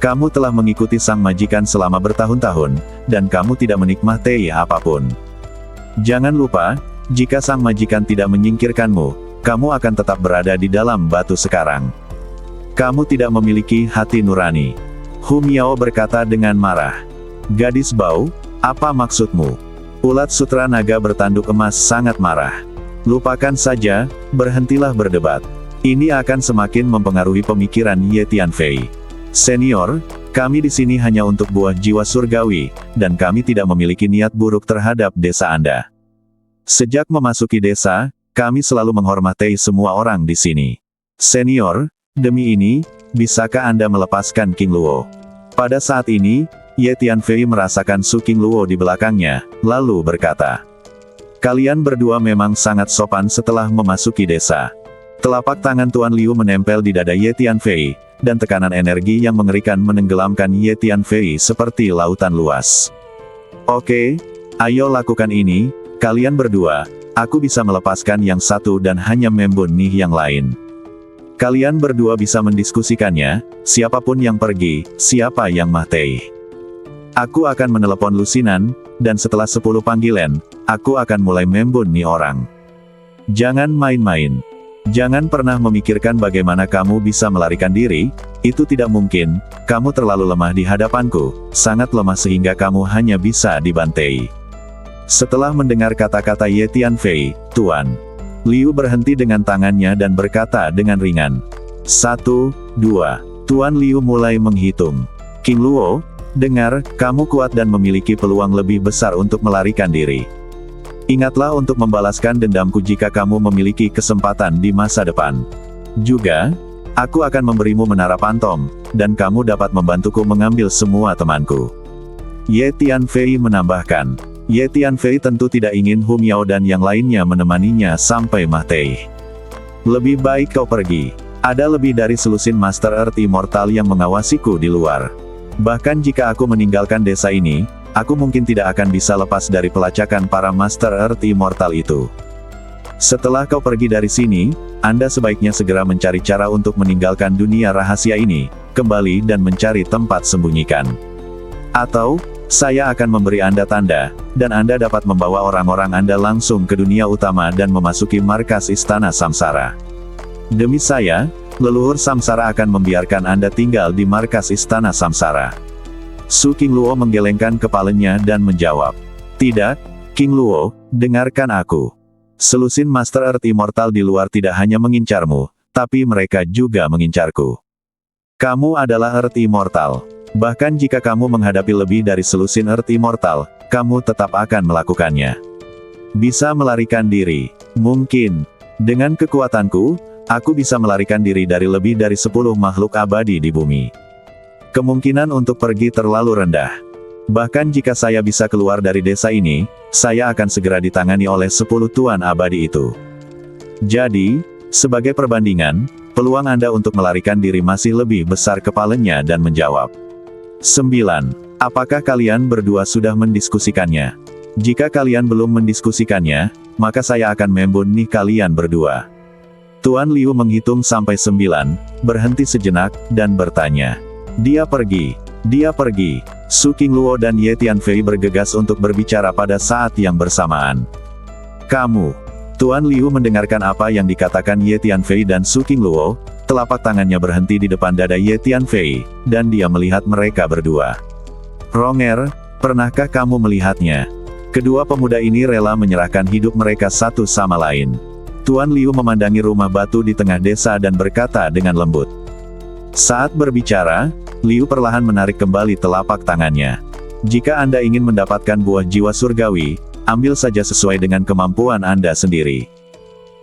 Kamu telah mengikuti sang majikan selama bertahun-tahun, dan kamu tidak menikmati apapun. Jangan lupa, jika sang majikan tidak menyingkirkanmu, kamu akan tetap berada di dalam batu sekarang. Kamu tidak memiliki hati nurani. Hu Miao berkata dengan marah. Gadis bau, apa maksudmu? Ulat sutra naga bertanduk emas sangat marah. Lupakan saja, berhentilah berdebat. Ini akan semakin mempengaruhi pemikiran Ye Tianfei. Senior, kami di sini hanya untuk buah jiwa surgawi, dan kami tidak memiliki niat buruk terhadap desa Anda. Sejak memasuki desa, kami selalu menghormati semua orang di sini. Senior, demi ini, bisakah Anda melepaskan Qingluo? Pada saat ini, Ye Tianfei merasakan Su Qingluo di belakangnya, lalu berkata, kalian berdua memang sangat sopan setelah memasuki desa. Telapak tangan Tuan Liu menempel di dada Ye Tianfei, dan tekanan energi yang mengerikan menenggelamkan Ye Tianfei seperti lautan luas. Oke, ayo lakukan ini, kalian berdua, aku bisa melepaskan yang satu dan hanya membunuh yang lain. Kalian berdua bisa mendiskusikannya, siapapun yang pergi, siapa yang mati. Aku akan menelepon Lusinan, dan setelah 10 panggilan, aku akan mulai membunuh orang. Jangan main-main. Jangan pernah memikirkan bagaimana kamu bisa melarikan diri, itu tidak mungkin, kamu terlalu lemah di hadapanku, sangat lemah sehingga kamu hanya bisa dibantai. Setelah mendengar kata-kata Ye Tianfei, Tuan Liu berhenti dengan tangannya dan berkata dengan ringan. 1, 2, Tuan Liu mulai menghitung. Qingluo, dengar, kamu kuat dan memiliki peluang lebih besar untuk melarikan diri. Ingatlah untuk membalaskan dendamku jika kamu memiliki kesempatan di masa depan. Juga, aku akan memberimu menara pantom, dan kamu dapat membantuku mengambil semua temanku. Ye Tianfei menambahkan. Ye Tianfei tentu tidak ingin Hu Miao dan yang lainnya menemaninya sampai mati. Lebih baik kau pergi. Ada lebih dari selusin Master Earth Immortal yang mengawasiku di luar. Bahkan jika aku meninggalkan desa ini, aku mungkin tidak akan bisa lepas dari pelacakan para Master Earth Immortal itu. Setelah kau pergi dari sini, Anda sebaiknya segera mencari cara untuk meninggalkan dunia rahasia ini, kembali dan mencari tempat sembunyikan. Atau, saya akan memberi Anda tanda, dan Anda dapat membawa orang-orang Anda langsung ke dunia utama dan memasuki markas Istana Samsara. Demi saya, leluhur Samsara akan membiarkan Anda tinggal di markas Istana Samsara. Su Qingluo menggelengkan kepalanya dan menjawab, "Tidak, Qingluo, dengarkan aku. Selusin Master Earth Immortal di luar tidak hanya mengincarmu, tapi mereka juga mengincarku. Kamu adalah Earth Immortal. Bahkan jika kamu menghadapi lebih dari selusin Earth Immortal, kamu tetap akan melakukannya. Bisa melarikan diri. Mungkin. Dengan kekuatanku, aku bisa melarikan diri dari lebih dari 10 makhluk abadi di bumi. Kemungkinan untuk pergi terlalu rendah. Bahkan jika saya bisa keluar dari desa ini, saya akan segera ditangani oleh 10 tuan abadi itu. Jadi, sebagai perbandingan, peluang Anda untuk melarikan diri masih lebih besar." Kepalanya dan menjawab. 9. Apakah kalian berdua sudah mendiskusikannya? Jika kalian belum mendiskusikannya, maka saya akan membunuh kalian berdua. Tuan Liu menghitung sampai 9, berhenti sejenak, dan bertanya. Dia pergi. Dia pergi. Su Qingluo dan Ye Tianfei bergegas untuk berbicara pada saat yang bersamaan. Kamu. Tuan Liu mendengarkan apa yang dikatakan Ye Tianfei dan Su Qingluo. Telapak tangannya berhenti di depan dada Ye Tianfei, dan dia melihat mereka berdua. Ronger, pernahkah kamu melihatnya? Kedua pemuda ini rela menyerahkan hidup mereka satu sama lain. Tuan Liu memandangi rumah batu di tengah desa dan berkata dengan lembut. Saat berbicara, Liu perlahan menarik kembali telapak tangannya. Jika Anda ingin mendapatkan buah jiwa surgawi, ambil saja sesuai dengan kemampuan Anda sendiri.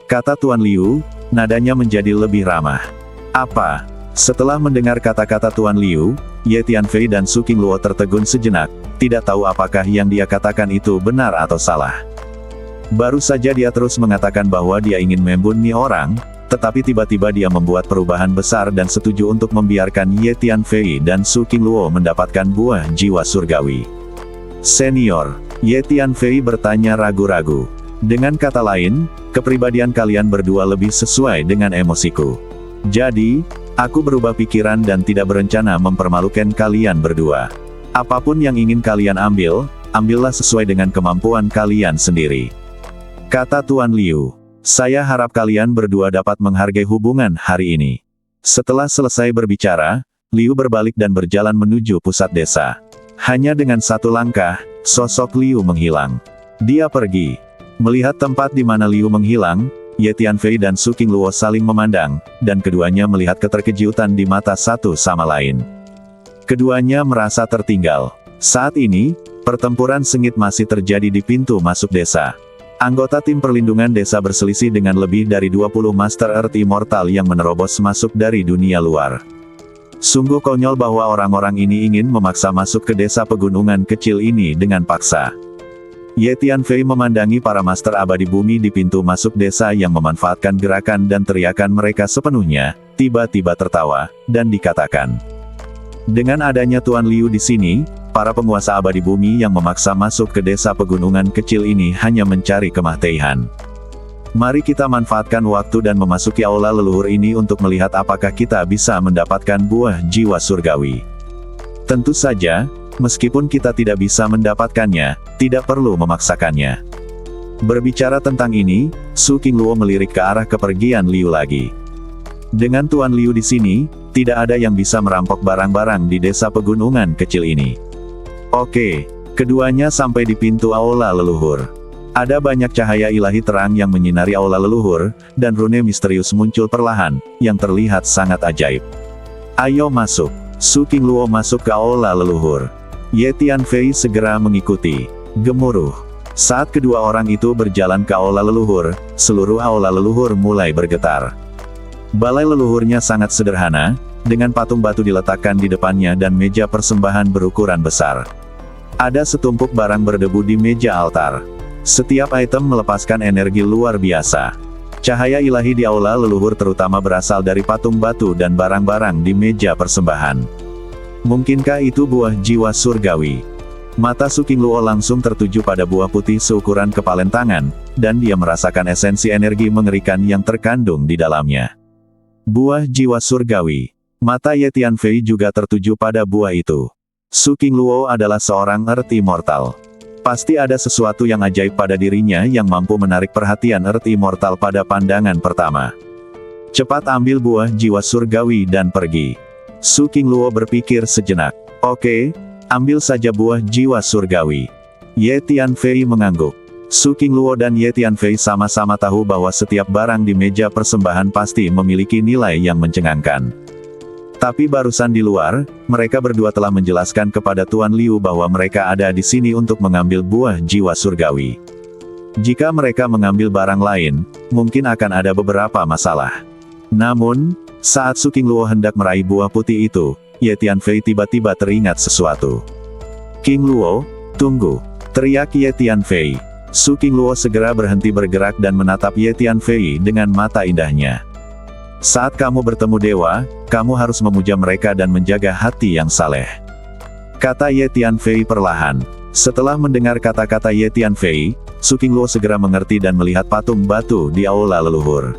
Kata Tuan Liu, nadanya menjadi lebih ramah. Apa? Setelah mendengar kata-kata Tuan Liu, Ye Tianfei dan Su Qingluo tertegun sejenak, tidak tahu apakah yang dia katakan itu benar atau salah. Baru saja dia terus mengatakan bahwa dia ingin membunuh orang, tetapi tiba-tiba dia membuat perubahan besar dan setuju untuk membiarkan Ye Tianfei dan Su Qingluo mendapatkan buah jiwa surgawi. Senior, Ye Tianfei bertanya ragu-ragu. Dengan kata lain, kepribadian kalian berdua lebih sesuai dengan emosiku. Jadi, aku berubah pikiran dan tidak berencana mempermalukan kalian berdua. Apapun yang ingin kalian ambil, ambillah sesuai dengan kemampuan kalian sendiri. Kata Tuan Liu, saya harap kalian berdua dapat menghargai hubungan hari ini. Setelah selesai berbicara, Liu berbalik dan berjalan menuju pusat desa. Hanya dengan satu langkah, sosok Liu menghilang. Dia pergi. Melihat tempat di mana Liu menghilang, Ye Tianfei dan Su Qingluo saling memandang, dan keduanya melihat keterkejutan di mata satu sama lain. Keduanya merasa tertinggal. Saat ini, pertempuran sengit masih terjadi di pintu masuk desa. Anggota tim perlindungan desa berselisih dengan lebih dari 20 Master Earth Immortal yang menerobos masuk dari dunia luar. Sungguh konyol bahwa orang-orang ini ingin memaksa masuk ke desa pegunungan kecil ini dengan paksa. Ye Tianfei memandangi para master abadi bumi di pintu masuk desa yang memanfaatkan gerakan dan teriakan mereka sepenuhnya, tiba-tiba tertawa, dan dikatakan. Dengan adanya Tuan Liu di sini, para penguasa abadi bumi yang memaksa masuk ke desa pegunungan kecil ini hanya mencari kematian. Mari kita manfaatkan waktu dan memasuki aula leluhur ini untuk melihat apakah kita bisa mendapatkan buah jiwa surgawi. Tentu saja, meskipun kita tidak bisa mendapatkannya, tidak perlu memaksakannya. Berbicara tentang ini, Su Qingluo melirik ke arah kepergian Liu lagi. Dengan Tuan Liu di sini, tidak ada yang bisa merampok barang-barang di desa pegunungan kecil ini. Oke, keduanya sampai di pintu aula leluhur. Ada banyak cahaya ilahi terang yang menyinari aula leluhur, dan rune misterius muncul perlahan, yang terlihat sangat ajaib. Ayo masuk. Su Qingluo masuk ke aula leluhur. Ye Tianfei segera mengikuti. Gemuruh. Saat kedua orang itu berjalan ke aula leluhur, seluruh aula leluhur mulai bergetar. Balai leluhurnya sangat sederhana, dengan patung batu diletakkan di depannya dan meja persembahan berukuran besar. Ada setumpuk barang berdebu di meja altar. Setiap item melepaskan energi luar biasa. Cahaya ilahi di aula leluhur terutama berasal dari patung batu dan barang-barang di meja persembahan. Mungkinkah itu buah jiwa surgawi? Mata Su Qingluo langsung tertuju pada buah putih seukuran kepalan tangan, dan dia merasakan esensi energi mengerikan yang terkandung di dalamnya. Buah jiwa surgawi. Mata Ye Tianfei juga tertuju pada buah itu. Su Qingluo adalah seorang Earth Immortal. Pasti ada sesuatu yang ajaib pada dirinya yang mampu menarik perhatian Earth Immortal pada pandangan pertama. Cepat ambil buah jiwa surgawi dan pergi. Su Qingluo berpikir sejenak. Oke, ambil saja buah jiwa surgawi. Ye Tianfei mengangguk. Su Qingluo dan Ye Tianfei sama-sama tahu bahwa setiap barang di meja persembahan pasti memiliki nilai yang mencengangkan. Tapi barusan di luar, mereka berdua telah menjelaskan kepada Tuan Liu bahwa mereka ada di sini untuk mengambil buah jiwa surgawi. Jika mereka mengambil barang lain, mungkin akan ada beberapa masalah. Namun, saat Su Qingluo hendak meraih buah putih itu, Ye Tianfei tiba-tiba teringat sesuatu. "Qingluo, tunggu!" teriak Ye Tianfei. Su Qingluo segera berhenti bergerak dan menatap Ye Tianfei dengan mata indahnya. "Saat kamu bertemu dewa, kamu harus memuja mereka dan menjaga hati yang saleh," kata Ye Tianfei perlahan. Setelah mendengar kata-kata Ye Tianfei, Su Qingluo segera mengerti dan melihat patung batu di aula leluhur.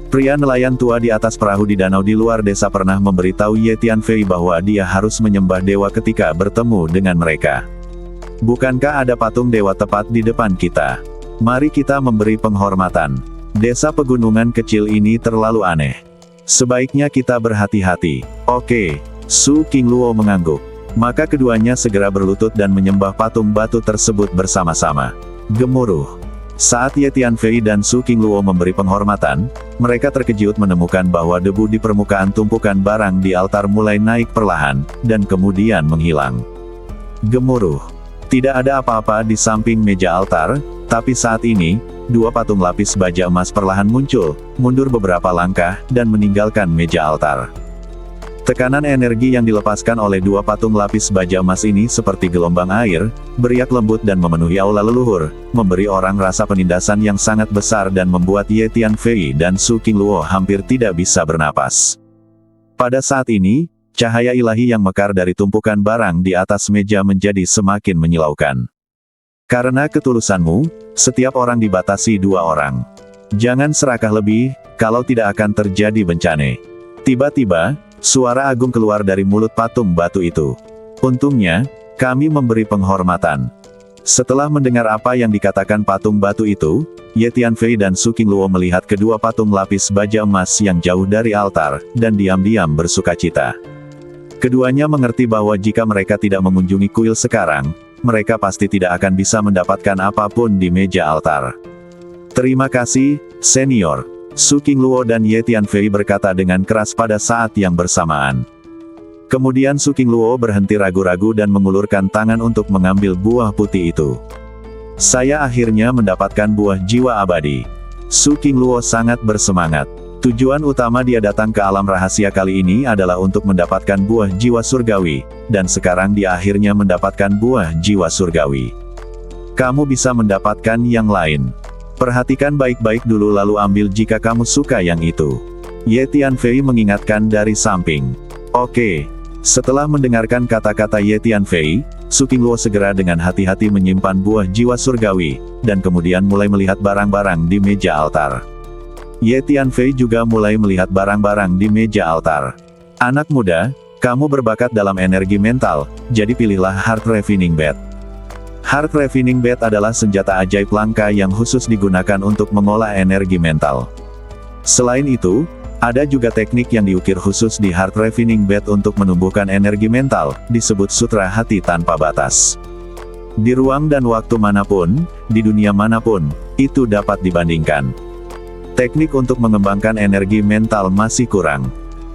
Pria nelayan tua di atas perahu di danau di luar desa pernah memberitahu Ye Tianfei bahwa dia harus menyembah dewa ketika bertemu dengan mereka. "Bukankah ada patung dewa tepat di depan kita? Mari kita memberi penghormatan. Desa pegunungan kecil ini terlalu aneh. Sebaiknya kita berhati-hati." "Oke." Su Qingluo mengangguk. Maka keduanya segera berlutut dan menyembah patung batu tersebut bersama-sama. Gemuruh. Saat Ye Tianfei dan Su Qingluo memberi penghormatan, mereka terkejut menemukan bahwa debu di permukaan tumpukan barang di altar mulai naik perlahan, dan kemudian menghilang. Gemuruh. Tidak ada apa-apa di samping meja altar, tapi saat ini, dua patung lapis baja emas perlahan muncul, mundur beberapa langkah, dan meninggalkan meja altar. Tekanan energi yang dilepaskan oleh dua patung lapis baja emas ini seperti gelombang air, beriak lembut dan memenuhi aula leluhur, memberi orang rasa penindasan yang sangat besar dan membuat Ye Tianfei dan Su Qingluo hampir tidak bisa bernapas. Pada saat ini, cahaya ilahi yang mekar dari tumpukan barang di atas meja menjadi semakin menyilaukan. "Karena ketulusanmu, setiap orang dibatasi dua orang. Jangan serakah lebih, kalau tidak akan terjadi bencana." Tiba-tiba, suara agung keluar dari mulut patung batu itu. "Untungnya, kami memberi penghormatan." Setelah mendengar apa yang dikatakan patung batu itu, Ye Tianfei dan Su Qingluo melihat kedua patung lapis baja emas yang jauh dari altar, dan diam-diam bersukacita. Keduanya mengerti bahwa jika mereka tidak mengunjungi kuil sekarang, mereka pasti tidak akan bisa mendapatkan apapun di meja altar. "Terima kasih, senior," Su Qingluo dan Ye Tianfei berkata dengan keras pada saat yang bersamaan. Kemudian Su Qingluo berhenti ragu-ragu dan mengulurkan tangan untuk mengambil buah putih itu. "Saya akhirnya mendapatkan buah jiwa abadi." Su Qingluo sangat bersemangat. Tujuan utama dia datang ke alam rahasia kali ini adalah untuk mendapatkan buah jiwa surgawi, dan sekarang dia akhirnya mendapatkan buah jiwa surgawi. "Kamu bisa mendapatkan yang lain. Perhatikan baik-baik dulu lalu ambil jika kamu suka yang itu," Ye Tianfei mengingatkan dari samping. "Oke." Setelah mendengarkan kata-kata Ye Tianfei, Su Qingluo segera dengan hati-hati menyimpan buah jiwa surgawi, dan kemudian mulai melihat barang-barang di meja altar. Ye Tianfei juga mulai melihat barang-barang di meja altar. "Anak muda, kamu berbakat dalam energi mental, jadi pilihlah Heart Refining Bed." Heart Refining Bed adalah senjata ajaib langka yang khusus digunakan untuk mengolah energi mental. Selain itu, ada juga teknik yang diukir khusus di Heart Refining Bed untuk menumbuhkan energi mental, disebut Sutra Hati Tanpa Batas. Di ruang dan waktu manapun, di dunia manapun, itu dapat dibandingkan. Teknik untuk mengembangkan energi mental masih kurang.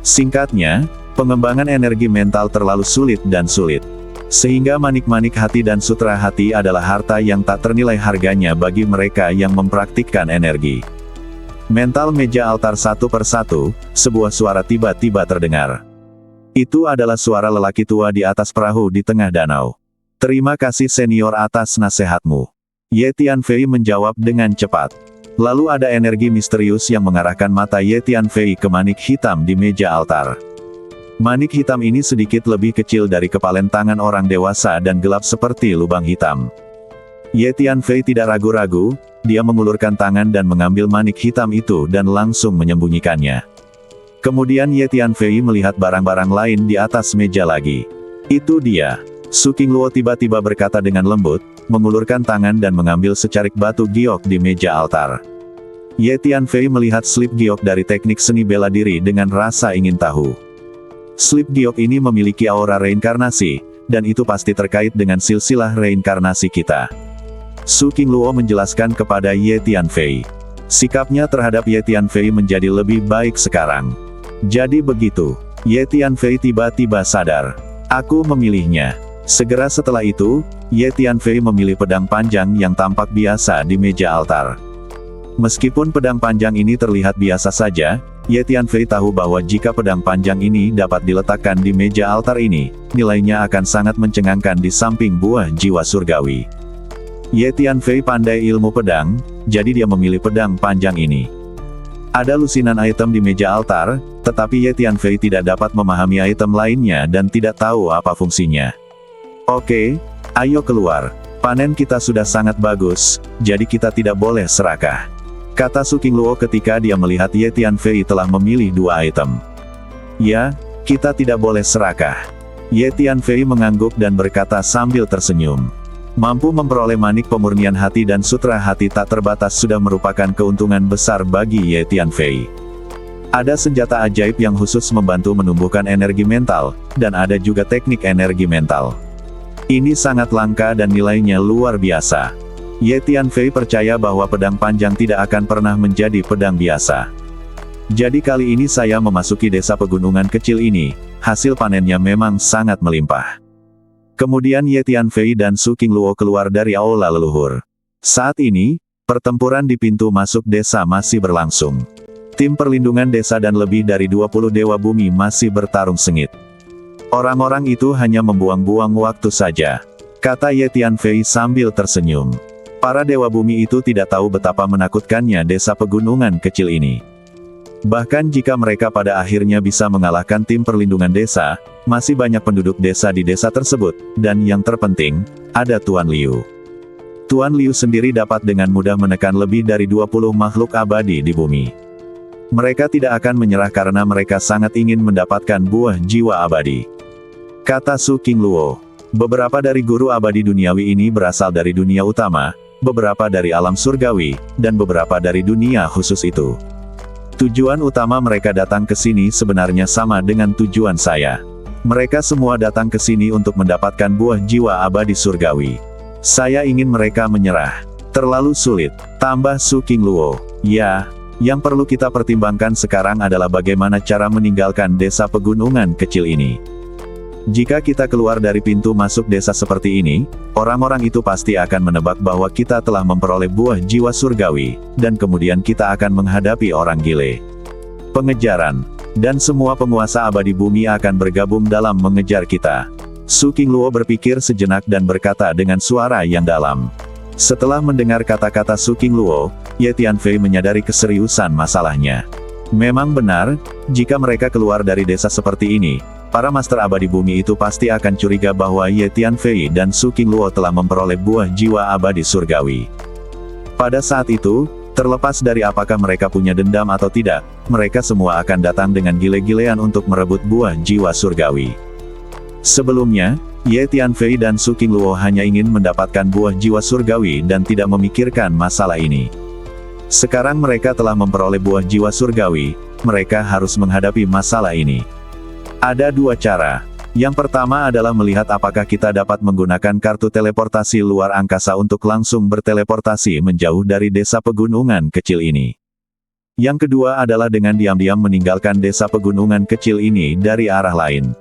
Singkatnya, pengembangan energi mental terlalu sulit dan sulit. Sehingga manik-manik hati dan sutra hati adalah harta yang tak ternilai harganya bagi mereka yang mempraktikkan energi. Mental meja altar satu persatu, sebuah suara tiba-tiba terdengar. Itu adalah suara lelaki tua di atas perahu di tengah danau. "Terima kasih senior atas nasihatmu," Ye Tianfei menjawab dengan cepat. Lalu ada energi misterius yang mengarahkan mata Ye Tianfei ke manik hitam di meja altar. Manik hitam ini sedikit lebih kecil dari kepalan tangan orang dewasa dan gelap seperti lubang hitam. Ye Tianfei tidak ragu-ragu, dia mengulurkan tangan dan mengambil manik hitam itu dan langsung menyembunyikannya. Kemudian Ye Tianfei melihat barang-barang lain di atas meja lagi. Itu dia. Su Qingluo tiba-tiba berkata dengan lembut, mengulurkan tangan dan mengambil secarik batu giok di meja altar. Ye Tianfei melihat slip giok dari teknik seni bela diri dengan rasa ingin tahu. Slip giok ini memiliki aura reinkarnasi, dan itu pasti terkait dengan silsilah reinkarnasi kita. Su Qingluo menjelaskan kepada Ye Tianfei. Sikapnya terhadap Ye Tianfei menjadi lebih baik sekarang. Jadi begitu, Ye Tianfei tiba-tiba sadar. Aku memilihnya. Segera setelah itu, Ye Tianfei memilih pedang panjang yang tampak biasa di meja altar. Meskipun pedang panjang ini terlihat biasa saja, Ye Tianfei tahu bahwa jika pedang panjang ini dapat diletakkan di meja altar ini, nilainya akan sangat mencengangkan di samping buah jiwa surgawi. Ye Tianfei pandai ilmu pedang, jadi dia memilih pedang panjang ini. Ada lusinan item di meja altar, tetapi Ye Tianfei tidak dapat memahami item lainnya dan tidak tahu apa fungsinya. Oke, ayo keluar. Panen kita sudah sangat bagus, jadi kita tidak boleh serakah, kata Su Qingluo ketika dia melihat Ye Tianfei telah memilih 2 item. Ya, kita tidak boleh serakah. Ye Tianfei mengangguk dan berkata sambil tersenyum. Mampu memperoleh manik pemurnian hati dan sutra hati tak terbatas sudah merupakan keuntungan besar bagi Ye Tianfei. Ada senjata ajaib yang khusus membantu menumbuhkan energi mental, dan ada juga teknik energi mental. Ini sangat langka dan nilainya luar biasa. Ye Tianfei percaya bahwa pedang panjang tidak akan pernah menjadi pedang biasa. Jadi kali ini saya memasuki desa pegunungan kecil ini, hasil panennya memang sangat melimpah. Kemudian Ye Tianfei dan Su Qingluo keluar dari aula leluhur. Saat ini, pertempuran di pintu masuk desa masih berlangsung. Tim perlindungan desa dan lebih dari 20 dewa bumi masih bertarung sengit. Orang-orang itu hanya membuang-buang waktu saja, kata Ye Tianfei sambil tersenyum. Para dewa bumi itu tidak tahu betapa menakutkannya desa pegunungan kecil ini. Bahkan jika mereka pada akhirnya bisa mengalahkan tim perlindungan desa, masih banyak penduduk desa di desa tersebut, dan yang terpenting, ada Tuan Liu. Tuan Liu sendiri dapat dengan mudah menekan lebih dari 20 makhluk abadi di bumi. Mereka tidak akan menyerah karena mereka sangat ingin mendapatkan buah jiwa abadi, kata Su Qingluo. Beberapa dari guru abadi duniawi ini berasal dari dunia utama, beberapa dari alam surgawi, dan beberapa dari dunia khusus itu. Tujuan utama mereka datang ke sini sebenarnya sama dengan tujuan saya. Mereka semua datang ke sini untuk mendapatkan buah jiwa abadi surgawi. Saya ingin mereka menyerah. Terlalu sulit, tambah Su Qingluo. Ya, yang perlu kita pertimbangkan sekarang adalah bagaimana cara meninggalkan desa pegunungan kecil ini. Jika kita keluar dari pintu masuk desa seperti ini, orang-orang itu pasti akan menebak bahwa kita telah memperoleh buah jiwa surgawi, dan kemudian kita akan menghadapi orang gile. Pengejaran. Dan semua penguasa abadi bumi akan bergabung dalam mengejar kita. Su Qingluo berpikir sejenak dan berkata dengan suara yang dalam. Setelah mendengar kata-kata Su Qingluo, Ye Tianfei menyadari keseriusan masalahnya. Memang benar, jika mereka keluar dari desa seperti ini, para master abadi bumi itu pasti akan curiga bahwa Ye Tianfei dan Su Qingluo telah memperoleh buah jiwa abadi surgawi. Pada saat itu, terlepas dari apakah mereka punya dendam atau tidak, mereka semua akan datang dengan gile-gilean untuk merebut buah jiwa surgawi. Sebelumnya, Ye Tianfei dan Su Qingluo hanya ingin mendapatkan buah jiwa surgawi dan tidak memikirkan masalah ini. Sekarang mereka telah memperoleh buah jiwa surgawi, mereka harus menghadapi masalah ini. Ada 2 cara. Yang pertama adalah melihat apakah kita dapat menggunakan kartu teleportasi luar angkasa untuk langsung berteleportasi menjauh dari desa pegunungan kecil ini. Yang kedua adalah dengan diam-diam meninggalkan desa pegunungan kecil ini dari arah lain.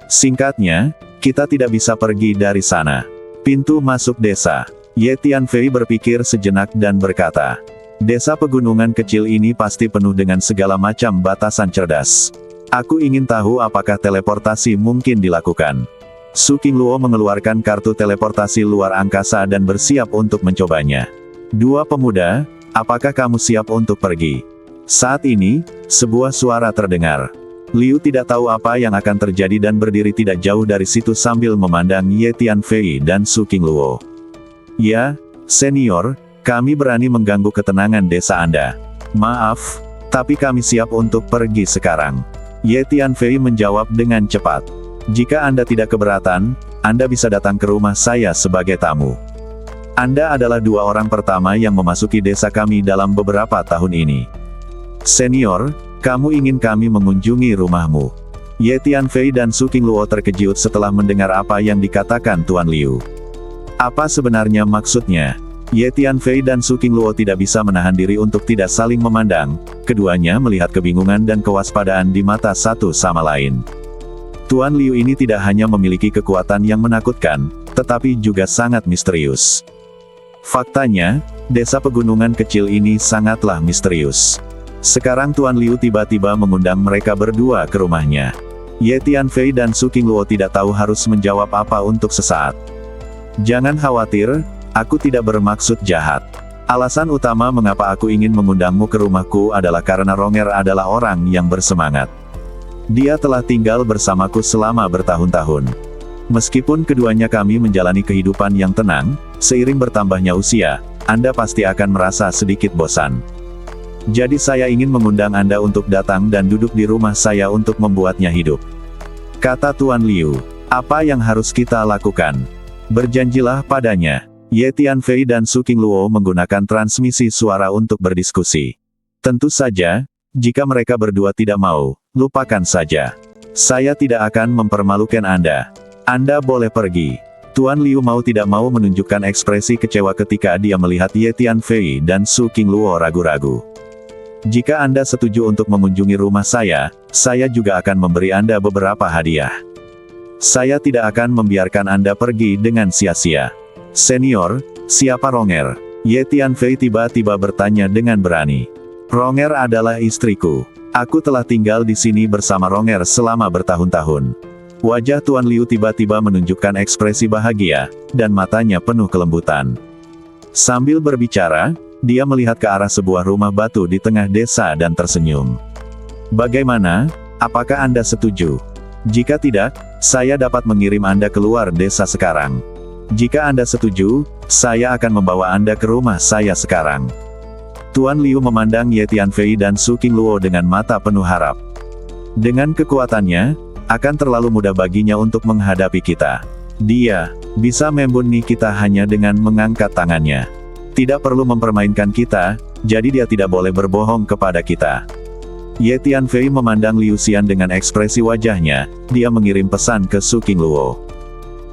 Singkatnya, kita tidak bisa pergi dari sana. Pintu masuk desa. Ye Tianfei berpikir sejenak dan berkata, desa pegunungan kecil ini pasti penuh dengan segala macam batasan cerdas. Aku ingin tahu apakah teleportasi mungkin dilakukan. Su Qingluo mengeluarkan kartu teleportasi luar angkasa dan bersiap untuk mencobanya. 2 pemuda, apakah kamu siap untuk pergi? Saat ini, sebuah suara terdengar. Liu tidak tahu apa yang akan terjadi dan berdiri tidak jauh dari situ sambil memandang Ye Tianfei dan Su Qingluo. Ya, senior, kami berani mengganggu ketenangan desa Anda. Maaf, tapi kami siap untuk pergi sekarang. Ye Tianfei menjawab dengan cepat. Jika Anda tidak keberatan, Anda bisa datang ke rumah saya sebagai tamu. Anda adalah dua orang pertama yang memasuki desa kami dalam beberapa tahun ini. Senior, kamu ingin kami mengunjungi rumahmu. Ye Tianfei dan Su Qingluo terkejut setelah mendengar apa yang dikatakan Tuan Liu. Apa sebenarnya maksudnya? Ye Tianfei dan Su Qingluo tidak bisa menahan diri untuk tidak saling memandang, keduanya melihat kebingungan dan kewaspadaan di mata satu sama lain. Tuan Liu ini tidak hanya memiliki kekuatan yang menakutkan, tetapi juga sangat misterius. Faktanya, desa pegunungan kecil ini sangatlah misterius. Sekarang Tuan Liu tiba-tiba mengundang mereka berdua ke rumahnya. Ye Tianfei dan Su Qingluo tidak tahu harus menjawab apa untuk sesaat. Jangan khawatir, aku tidak bermaksud jahat. Alasan utama mengapa aku ingin mengundangmu ke rumahku adalah karena Ronger adalah orang yang bersemangat. Dia telah tinggal bersamaku selama bertahun-tahun. Meskipun keduanya kami menjalani kehidupan yang tenang, seiring bertambahnya usia, Anda pasti akan merasa sedikit bosan. Jadi saya ingin mengundang Anda untuk datang dan duduk di rumah saya untuk membuatnya hidup. Kata Tuan Liu, apa yang harus kita lakukan? Berjanjilah padanya. Ye Tianfei dan Su Qingluo menggunakan transmisi suara untuk berdiskusi. Tentu saja, jika mereka berdua tidak mau, lupakan saja. Saya tidak akan mempermalukan Anda. Anda boleh pergi. Tuan Liu mau tidak mau menunjukkan ekspresi kecewa ketika dia melihat Ye Tianfei dan Su Qingluo ragu-ragu. Jika Anda setuju untuk mengunjungi rumah saya juga akan memberi Anda beberapa hadiah. Saya tidak akan membiarkan Anda pergi dengan sia-sia. Senior, siapa Ronger? Ye Tianfei tiba-tiba bertanya dengan berani. Ronger adalah istriku. Aku telah tinggal di sini bersama Ronger selama bertahun-tahun. Wajah Tuan Liu tiba-tiba menunjukkan ekspresi bahagia, dan matanya penuh kelembutan. Sambil berbicara, dia melihat ke arah sebuah rumah batu di tengah desa dan tersenyum. Bagaimana? Apakah Anda setuju? Jika tidak, saya dapat mengirim Anda keluar desa sekarang. Jika Anda setuju, saya akan membawa Anda ke rumah saya sekarang. Tuan Liu memandang Ye Tianfei dan Su Qingluo dengan mata penuh harap. Dengan kekuatannya, akan terlalu mudah baginya untuk menghadapi kita. Dia bisa membunuh kita hanya dengan mengangkat tangannya. Tidak perlu mempermainkan kita, jadi dia tidak boleh berbohong kepada kita. Ye Tianfei memandang Liu Xian dengan ekspresi wajahnya, dia mengirim pesan ke Su Qingluo.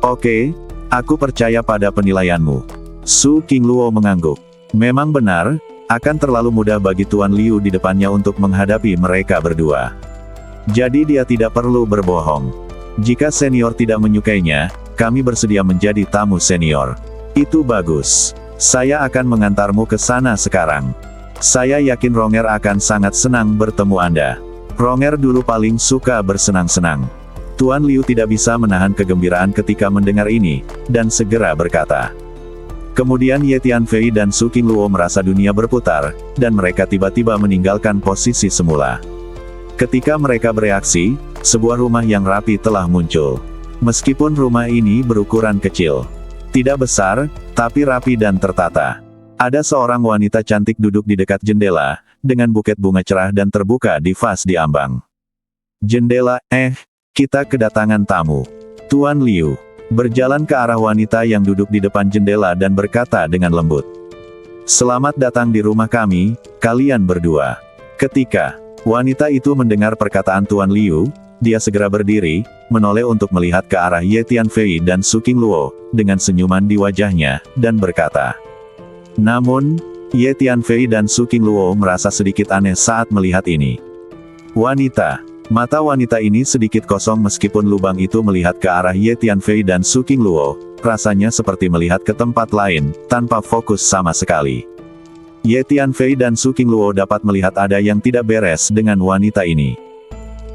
Oke, aku percaya pada penilaianmu. Su Qingluo mengangguk. Memang benar, akan terlalu mudah bagi Tuan Liu di depannya untuk menghadapi mereka berdua. Jadi dia tidak perlu berbohong. Jika senior tidak menyukainya, kami bersedia menjadi tamu senior. Itu bagus. Saya akan mengantarmu ke sana sekarang. Saya yakin Ronger akan sangat senang bertemu Anda. Ronger dulu paling suka bersenang-senang. Tuan Liu tidak bisa menahan kegembiraan ketika mendengar ini, dan segera berkata. Kemudian Ye Tianfei dan Su Qingluo merasa dunia berputar, dan mereka tiba-tiba meninggalkan posisi semula. Ketika mereka bereaksi, sebuah rumah yang rapi telah muncul. Meskipun rumah ini berukuran kecil, tidak besar, tapi rapi dan tertata. Ada seorang wanita cantik duduk di dekat jendela, dengan buket bunga cerah dan terbuka di vas di ambang. Jendela, kita kedatangan tamu. Tuan Liu berjalan ke arah wanita yang duduk di depan jendela dan berkata dengan lembut. Selamat datang di rumah kami, kalian berdua. Ketika wanita itu mendengar perkataan Tuan Liu, dia segera berdiri, menoleh untuk melihat ke arah Ye Tianfei dan Su Qingluo, dengan senyuman di wajahnya, dan berkata. Namun, Ye Tianfei dan Su Qingluo merasa sedikit aneh saat melihat ini. Mata wanita ini sedikit kosong meskipun lubang itu melihat ke arah Ye Tianfei dan Su Qingluo, rasanya seperti melihat ke tempat lain, tanpa fokus sama sekali. Ye Tianfei dan Su Qingluo dapat melihat ada yang tidak beres dengan wanita ini.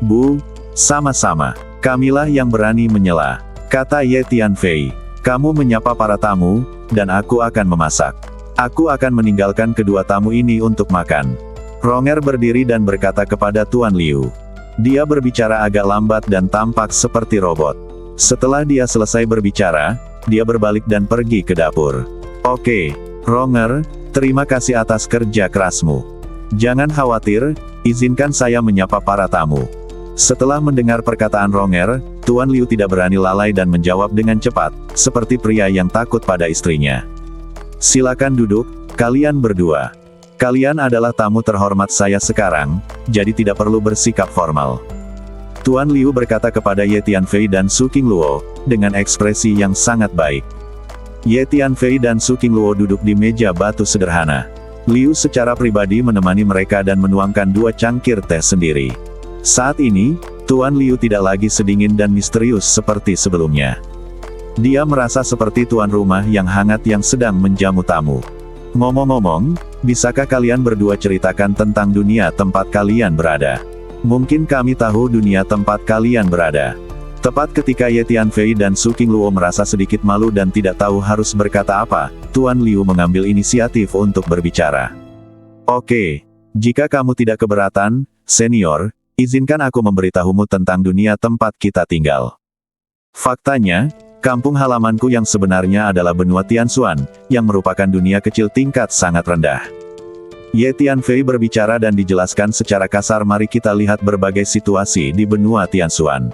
Bu, sama-sama. Kamilah yang berani menyela, kata Ye Tianfei. Kamu menyapa para tamu, dan aku akan memasak. Aku akan meninggalkan kedua tamu ini untuk makan. Ronger berdiri dan berkata kepada Tuan Liu. Dia berbicara agak lambat dan tampak seperti robot. Setelah dia selesai berbicara, dia berbalik dan pergi ke dapur. Oke, Ronger, terima kasih atas kerja kerasmu. Jangan khawatir, izinkan saya menyapa para tamu. Setelah mendengar perkataan Ronger, Tuan Liu tidak berani lalai dan menjawab dengan cepat, seperti pria yang takut pada istrinya. Silakan duduk, kalian berdua. Kalian adalah tamu terhormat saya sekarang, jadi tidak perlu bersikap formal. Tuan Liu berkata kepada Ye Tianfei dan Su Qingluo, dengan ekspresi yang sangat baik. Ye Tianfei dan Su Qingluo duduk di meja batu sederhana. Liu secara pribadi menemani mereka dan menuangkan 2 cangkir teh sendiri. Saat ini, Tuan Liu tidak lagi sedingin dan misterius seperti sebelumnya. Dia merasa seperti tuan rumah yang hangat yang sedang menjamu tamu. Ngomong-ngomong, bisakah kalian berdua ceritakan tentang dunia tempat kalian berada? Mungkin kami tahu dunia tempat kalian berada. Tepat ketika Ye Tianfei dan Su Qingluo merasa sedikit malu dan tidak tahu harus berkata apa, Tuan Liu mengambil inisiatif untuk berbicara. Oke, jika kamu tidak keberatan, senior, izinkan aku memberitahumu tentang dunia tempat kita tinggal. Faktanya, kampung halamanku yang sebenarnya adalah benua Tianxuan, yang merupakan dunia kecil tingkat sangat rendah. Ye Tianfei berbicara dan dijelaskan secara kasar. Mari kita lihat berbagai situasi di benua Tianxuan.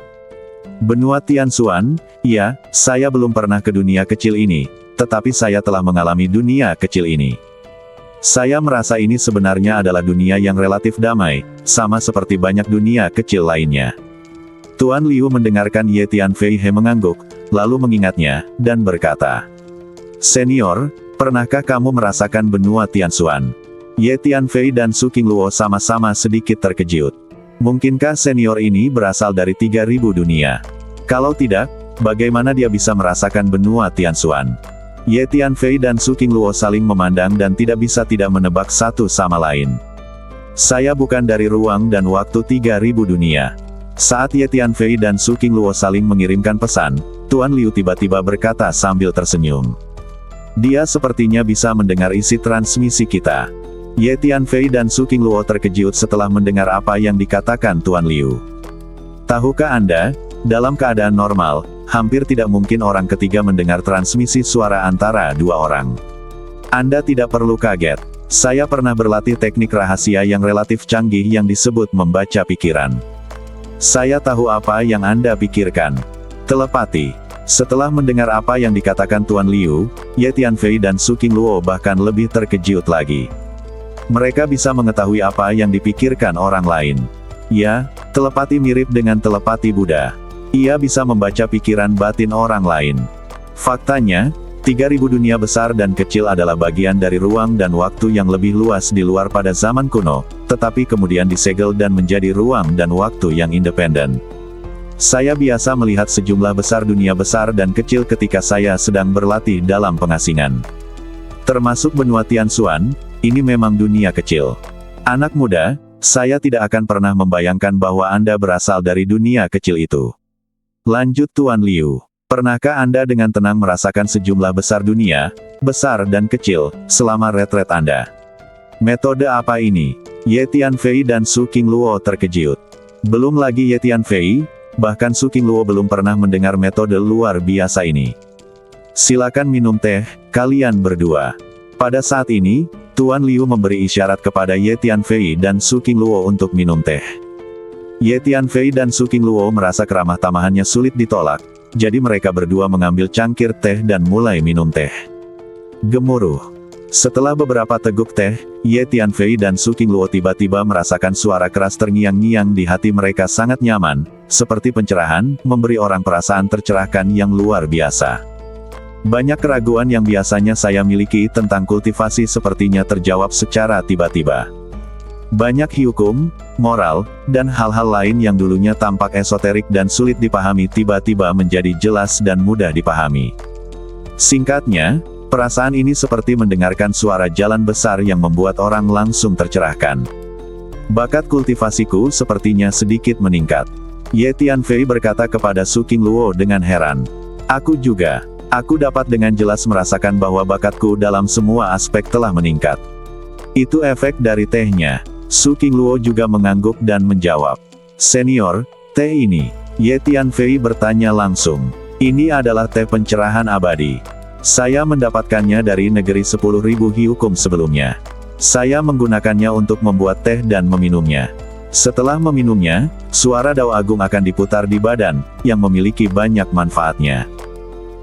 Benua Tianxuan, ya, saya belum pernah ke dunia kecil ini, tetapi saya telah mengalami dunia kecil ini. Saya merasa ini sebenarnya adalah dunia yang relatif damai, sama seperti banyak dunia kecil lainnya. Tuan Liu mendengarkan Ye Tianfei mengangguk, lalu mengingatnya, dan berkata, Senior, pernahkah kamu merasakan benua Tianxuan? Ye Tianfei dan Su Qingluo sama-sama sedikit terkejut. Mungkinkah senior ini berasal dari 3000 dunia? Kalau tidak, bagaimana dia bisa merasakan benua Tianxuan? Ye Tianfei dan Su Qingluo saling memandang dan tidak bisa tidak menebak satu sama lain. Saya bukan dari ruang dan waktu 3000 dunia. Saat Ye Tianfei dan Su Qingluo saling mengirimkan pesan, Tuan Liu tiba-tiba berkata sambil tersenyum. Dia sepertinya bisa mendengar isi transmisi kita. Ye Tianfei dan Su Qingluo terkejut setelah mendengar apa yang dikatakan Tuan Liu. Tahukah Anda, dalam keadaan normal, hampir tidak mungkin orang ketiga mendengar transmisi suara antara 2 orang. Anda tidak perlu kaget. Saya pernah berlatih teknik rahasia yang relatif canggih yang disebut membaca pikiran. Saya tahu apa yang Anda pikirkan. Telepati. Setelah mendengar apa yang dikatakan Tuan Liu, Ye Tianfei dan Su Qingluo bahkan lebih terkejut lagi. Mereka bisa mengetahui apa yang dipikirkan orang lain. Ya, telepati mirip dengan telepati Buddha. Ia bisa membaca pikiran batin orang lain. Faktanya, 3000 dunia besar dan kecil adalah bagian dari ruang dan waktu yang lebih luas di luar pada zaman kuno, tetapi kemudian disegel dan menjadi ruang dan waktu yang independen. Saya biasa melihat sejumlah besar dunia besar dan kecil ketika saya sedang berlatih dalam pengasingan. Termasuk benua Tianxuan, ini memang dunia kecil. Anak muda, saya tidak akan pernah membayangkan bahwa Anda berasal dari dunia kecil itu. Lanjut Tuan Liu. Pernahkah Anda dengan tenang merasakan sejumlah besar dunia, besar dan kecil, selama retret Anda? Metode apa ini? Ye Tianfei dan Su Qingluo terkejut. Belum lagi Ye Tianfei, bahkan Su Qingluo belum pernah mendengar metode luar biasa ini. Silakan minum teh, kalian berdua. Pada saat ini, Tuan Liu memberi isyarat kepada Ye Tianfei dan Su Qingluo untuk minum teh. Ye Tianfei dan Su Qingluo merasa keramah tamahannya sulit ditolak, jadi mereka berdua mengambil cangkir teh dan mulai minum teh. Gemuruh. Setelah beberapa teguk teh, Ye Tianfei dan Su Qingluo tiba-tiba merasakan suara keras terngiang-ngiang di hati mereka sangat nyaman, seperti pencerahan, memberi orang perasaan tercerahkan yang luar biasa. Banyak keraguan yang biasanya saya miliki tentang kultivasi sepertinya terjawab secara tiba-tiba. Banyak hukum, moral, dan hal-hal lain yang dulunya tampak esoterik dan sulit dipahami tiba-tiba menjadi jelas dan mudah dipahami. Singkatnya, perasaan ini seperti mendengarkan suara jalan besar yang membuat orang langsung tercerahkan. Bakat kultivasiku sepertinya sedikit meningkat. Ye Tianfei berkata kepada Su Qingluo dengan heran. Aku juga. Aku dapat dengan jelas merasakan bahwa bakatku dalam semua aspek telah meningkat. Itu efek dari tehnya. Su Qingluo juga mengangguk dan menjawab. Senior, teh ini. Ye Tianfei bertanya langsung. Ini adalah teh pencerahan abadi. Saya mendapatkannya dari negeri 10.000 hiukum sebelumnya. Saya menggunakannya untuk membuat teh dan meminumnya. Setelah meminumnya, suara Dao Agung akan diputar di badan, yang memiliki banyak manfaatnya.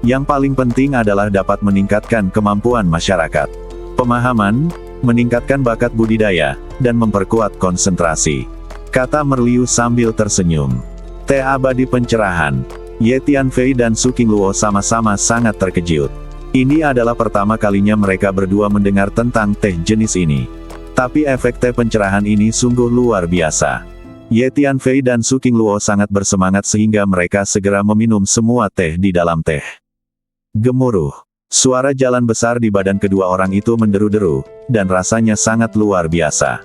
Yang paling penting adalah dapat meningkatkan kemampuan masyarakat. Pemahaman, meningkatkan bakat budidaya, dan memperkuat konsentrasi. Kata Merliu sambil tersenyum. Teh abadi pencerahan. Ye Tianfei dan Su Qingluo sama-sama sangat terkejut. Ini adalah pertama kalinya mereka berdua mendengar tentang teh jenis ini. Tapi efek teh pencerahan ini sungguh luar biasa. Ye Tianfei dan Su Qingluo sangat bersemangat sehingga mereka segera meminum semua teh di dalam teh. Gemuruh. Suara jalan besar di badan kedua orang itu menderu-deru, dan rasanya sangat luar biasa.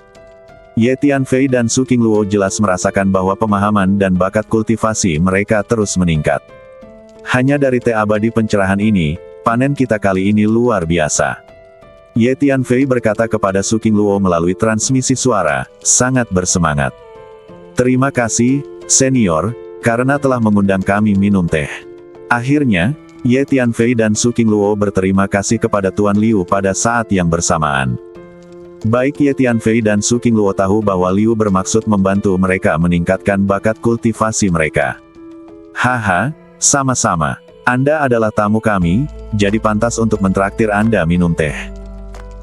Ye Tianfei dan Su Qingluo jelas merasakan bahwa pemahaman dan bakat kultivasi mereka terus meningkat. Hanya dari teh abadi pencerahan ini, panen kita kali ini luar biasa. Ye Tianfei berkata kepada Su Qingluo melalui transmisi suara, sangat bersemangat. Terima kasih, senior, karena telah mengundang kami minum teh. Akhirnya, Ye Tianfei dan Su Qingluo berterima kasih kepada Tuan Liu pada saat yang bersamaan. Baik Ye Tianfei dan Su Qingluo tahu bahwa Liu bermaksud membantu mereka meningkatkan bakat kultivasi mereka. Haha, sama-sama. Anda adalah tamu kami, jadi pantas untuk mentraktir Anda minum teh.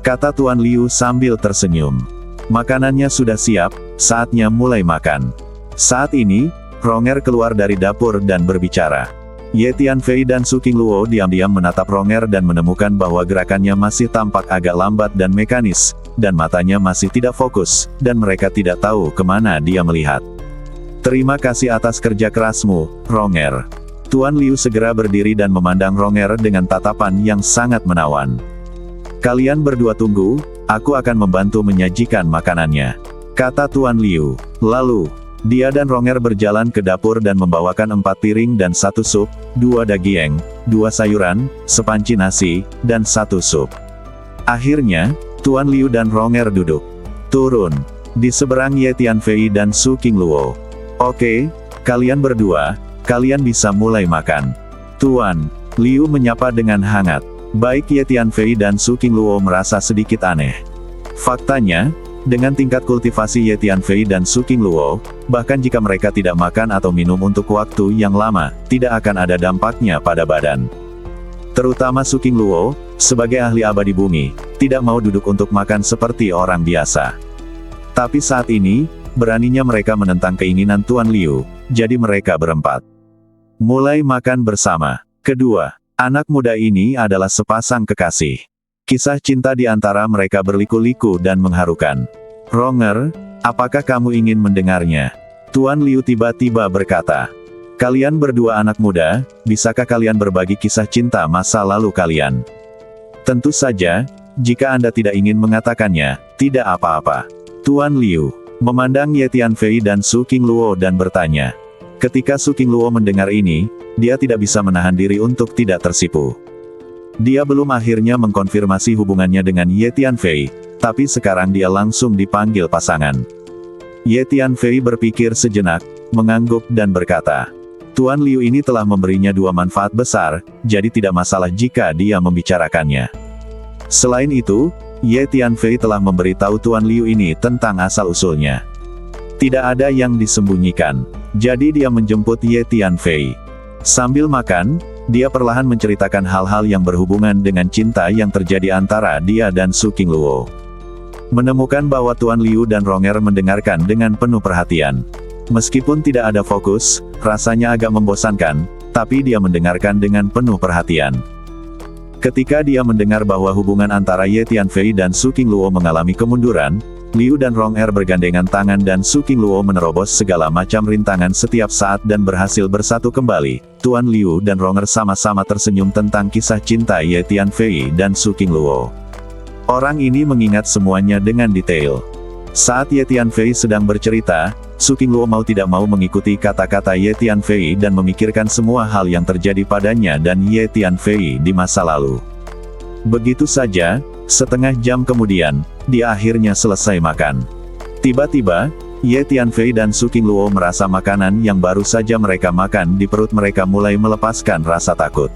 Kata Tuan Liu sambil tersenyum. Makanannya sudah siap, saatnya mulai makan. Saat ini, Ronger keluar dari dapur dan berbicara. Ye Tianfei dan Su Qingluo diam-diam menatap Ronger dan menemukan bahwa gerakannya masih tampak agak lambat dan mekanis, dan matanya masih tidak fokus, dan mereka tidak tahu kemana dia melihat. Terima kasih atas kerja kerasmu, Ronger. Tuan Liu segera berdiri dan memandang Ronger dengan tatapan yang sangat menawan. Kalian berdua tunggu, aku akan membantu menyajikan makanannya. Kata Tuan Liu. Lalu, dia dan Ronger berjalan ke dapur dan membawakan 4 piring dan 1 sup, 2 daging, 2 sayuran, sepanci nasi, dan 1 sup. Akhirnya, Tuan Liu dan Ronger duduk. Turun. Di seberang Ye Tianfei dan Su Qingluo. Oke, kalian berdua, kalian bisa mulai makan. Tuan Liu menyapa dengan hangat. Baik Ye Tianfei dan Su Qingluo merasa sedikit aneh. Faktanya, dengan tingkat kultivasi Ye Tianfei dan Su Qingluo, bahkan jika mereka tidak makan atau minum untuk waktu yang lama, tidak akan ada dampaknya pada badan. Terutama Su Qingluo, sebagai ahli abadi bumi, tidak mau duduk untuk makan seperti orang biasa. Tapi saat ini, beraninya mereka menentang keinginan Tuan Liu, jadi mereka berempat mulai makan bersama. Kedua anak muda ini adalah sepasang kekasih. Kisah cinta di antara mereka berliku-liku dan mengharukan. Ronger, apakah kamu ingin mendengarnya? Tuan Liu tiba-tiba berkata. Kalian berdua anak muda, bisakah kalian berbagi kisah cinta masa lalu kalian? Tentu saja, jika Anda tidak ingin mengatakannya, tidak apa-apa. Tuan Liu memandang Ye Tianfei dan Su Qingluo dan bertanya. Ketika Su Qingluo mendengar ini, dia tidak bisa menahan diri untuk tidak tersipu. Dia belum akhirnya mengkonfirmasi hubungannya dengan Ye Tianfei, tapi sekarang dia langsung dipanggil pasangan. Ye Tianfei berpikir sejenak, mengangguk dan berkata, Tuan Liu ini telah memberinya 2 manfaat besar, jadi tidak masalah jika dia membicarakannya. Selain itu, Ye Tianfei telah memberitahu Tuan Liu ini tentang asal-usulnya. Tidak ada yang disembunyikan, jadi dia menjemput Ye Tianfei. Sambil makan, dia perlahan menceritakan hal-hal yang berhubungan dengan cinta yang terjadi antara dia dan Su Qingluo. Menemukan bahwa Tuan Liu dan Ronger mendengarkan dengan penuh perhatian. Meskipun tidak ada fokus, rasanya agak membosankan, tapi dia mendengarkan dengan penuh perhatian. Ketika dia mendengar bahwa hubungan antara Ye Tianfei dan Su Qingluo mengalami kemunduran, Liu dan Ronger bergandengan tangan dan Su Qingluo menerobos segala macam rintangan setiap saat dan berhasil bersatu kembali. Tuan Liu dan Ronger sama-sama tersenyum tentang kisah cinta Ye Tianfei dan Su Qingluo. Orang ini mengingat semuanya dengan detail. Saat Ye Tianfei sedang bercerita, Su Qingluo mau tidak mau mengikuti kata-kata Ye Tianfei dan memikirkan semua hal yang terjadi padanya dan Ye Tianfei di masa lalu. Begitu saja, setengah jam kemudian, dia akhirnya selesai makan. Tiba-tiba, Ye Tianfei dan Su Qingluo merasa makanan yang baru saja mereka makan di perut mereka mulai melepaskan rasa takut.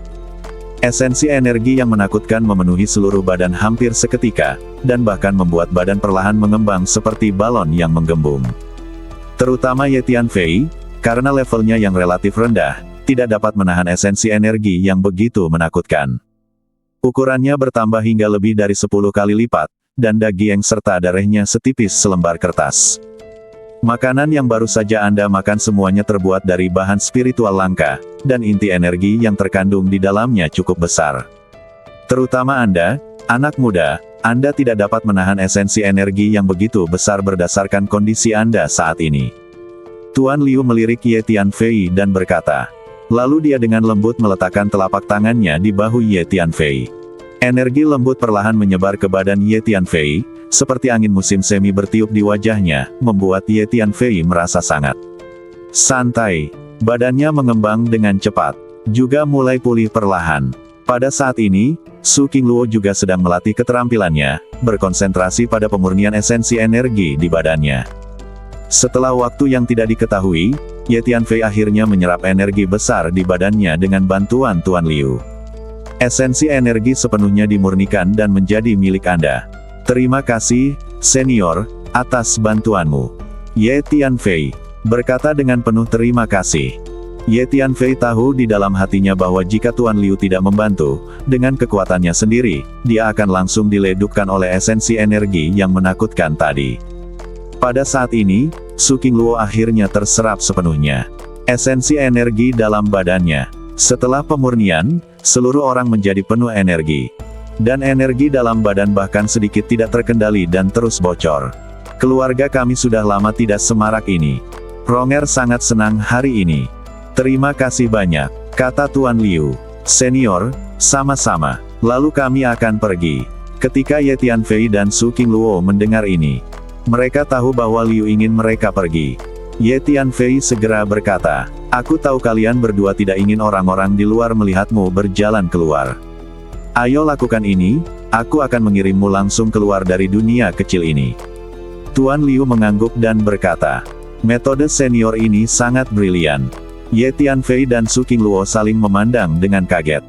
Esensi energi yang menakutkan memenuhi seluruh badan hampir seketika, dan bahkan membuat badan perlahan mengembang seperti balon yang menggembung. Terutama Ye Tianfei, karena levelnya yang relatif rendah, tidak dapat menahan esensi energi yang begitu menakutkan. Ukurannya bertambah hingga lebih dari 10 kali lipat, dan daging serta darahnya setipis selembar kertas. Makanan yang baru saja Anda makan semuanya terbuat dari bahan spiritual langka, dan inti energi yang terkandung di dalamnya cukup besar. Terutama Anda, anak muda, Anda tidak dapat menahan esensi energi yang begitu besar berdasarkan kondisi Anda saat ini. Tuan Liu melirik Ye Tianfei dan berkata. Lalu dia dengan lembut meletakkan telapak tangannya di bahu Ye Tianfei. Energi lembut perlahan menyebar ke badan Ye Tianfei, seperti angin musim semi bertiup di wajahnya, membuat Ye Tianfei merasa sangat santai. Badannya mengembang dengan cepat, juga mulai pulih perlahan. Pada saat ini, Su Qingluo juga sedang melatih keterampilannya, berkonsentrasi pada pemurnian esensi energi di badannya. Setelah waktu yang tidak diketahui, Ye Tianfei akhirnya menyerap energi besar di badannya dengan bantuan Tuan Liu. Esensi energi sepenuhnya dimurnikan dan menjadi milik Anda. Terima kasih, senior, atas bantuanmu. Ye Tianfei berkata dengan penuh terima kasih. Ye Tianfei tahu di dalam hatinya bahwa jika Tuan Liu tidak membantu, dengan kekuatannya sendiri, dia akan langsung diledupkan oleh esensi energi yang menakutkan tadi. Pada saat ini, Su Qingluo akhirnya terserap sepenuhnya esensi energi dalam badannya. Setelah pemurnian, seluruh orang menjadi penuh energi. Dan energi dalam badan bahkan sedikit tidak terkendali dan terus bocor. Keluarga kami sudah lama tidak semarak ini. Ronger sangat senang hari ini. Terima kasih banyak, kata Tuan Liu. Senior, sama-sama. Lalu kami akan pergi. Ketika Ye Tianfei dan Su Qingluo mendengar ini, mereka tahu bahwa Liu ingin mereka pergi. Ye Tianfei segera berkata, aku tahu kalian berdua tidak ingin orang-orang di luar melihatmu berjalan keluar. Ayo lakukan ini, aku akan mengirimmu langsung keluar dari dunia kecil ini. Tuan Liu mengangguk dan berkata, metode senior ini sangat brilian. Ye Tianfei dan Su Qingluo saling memandang dengan kaget.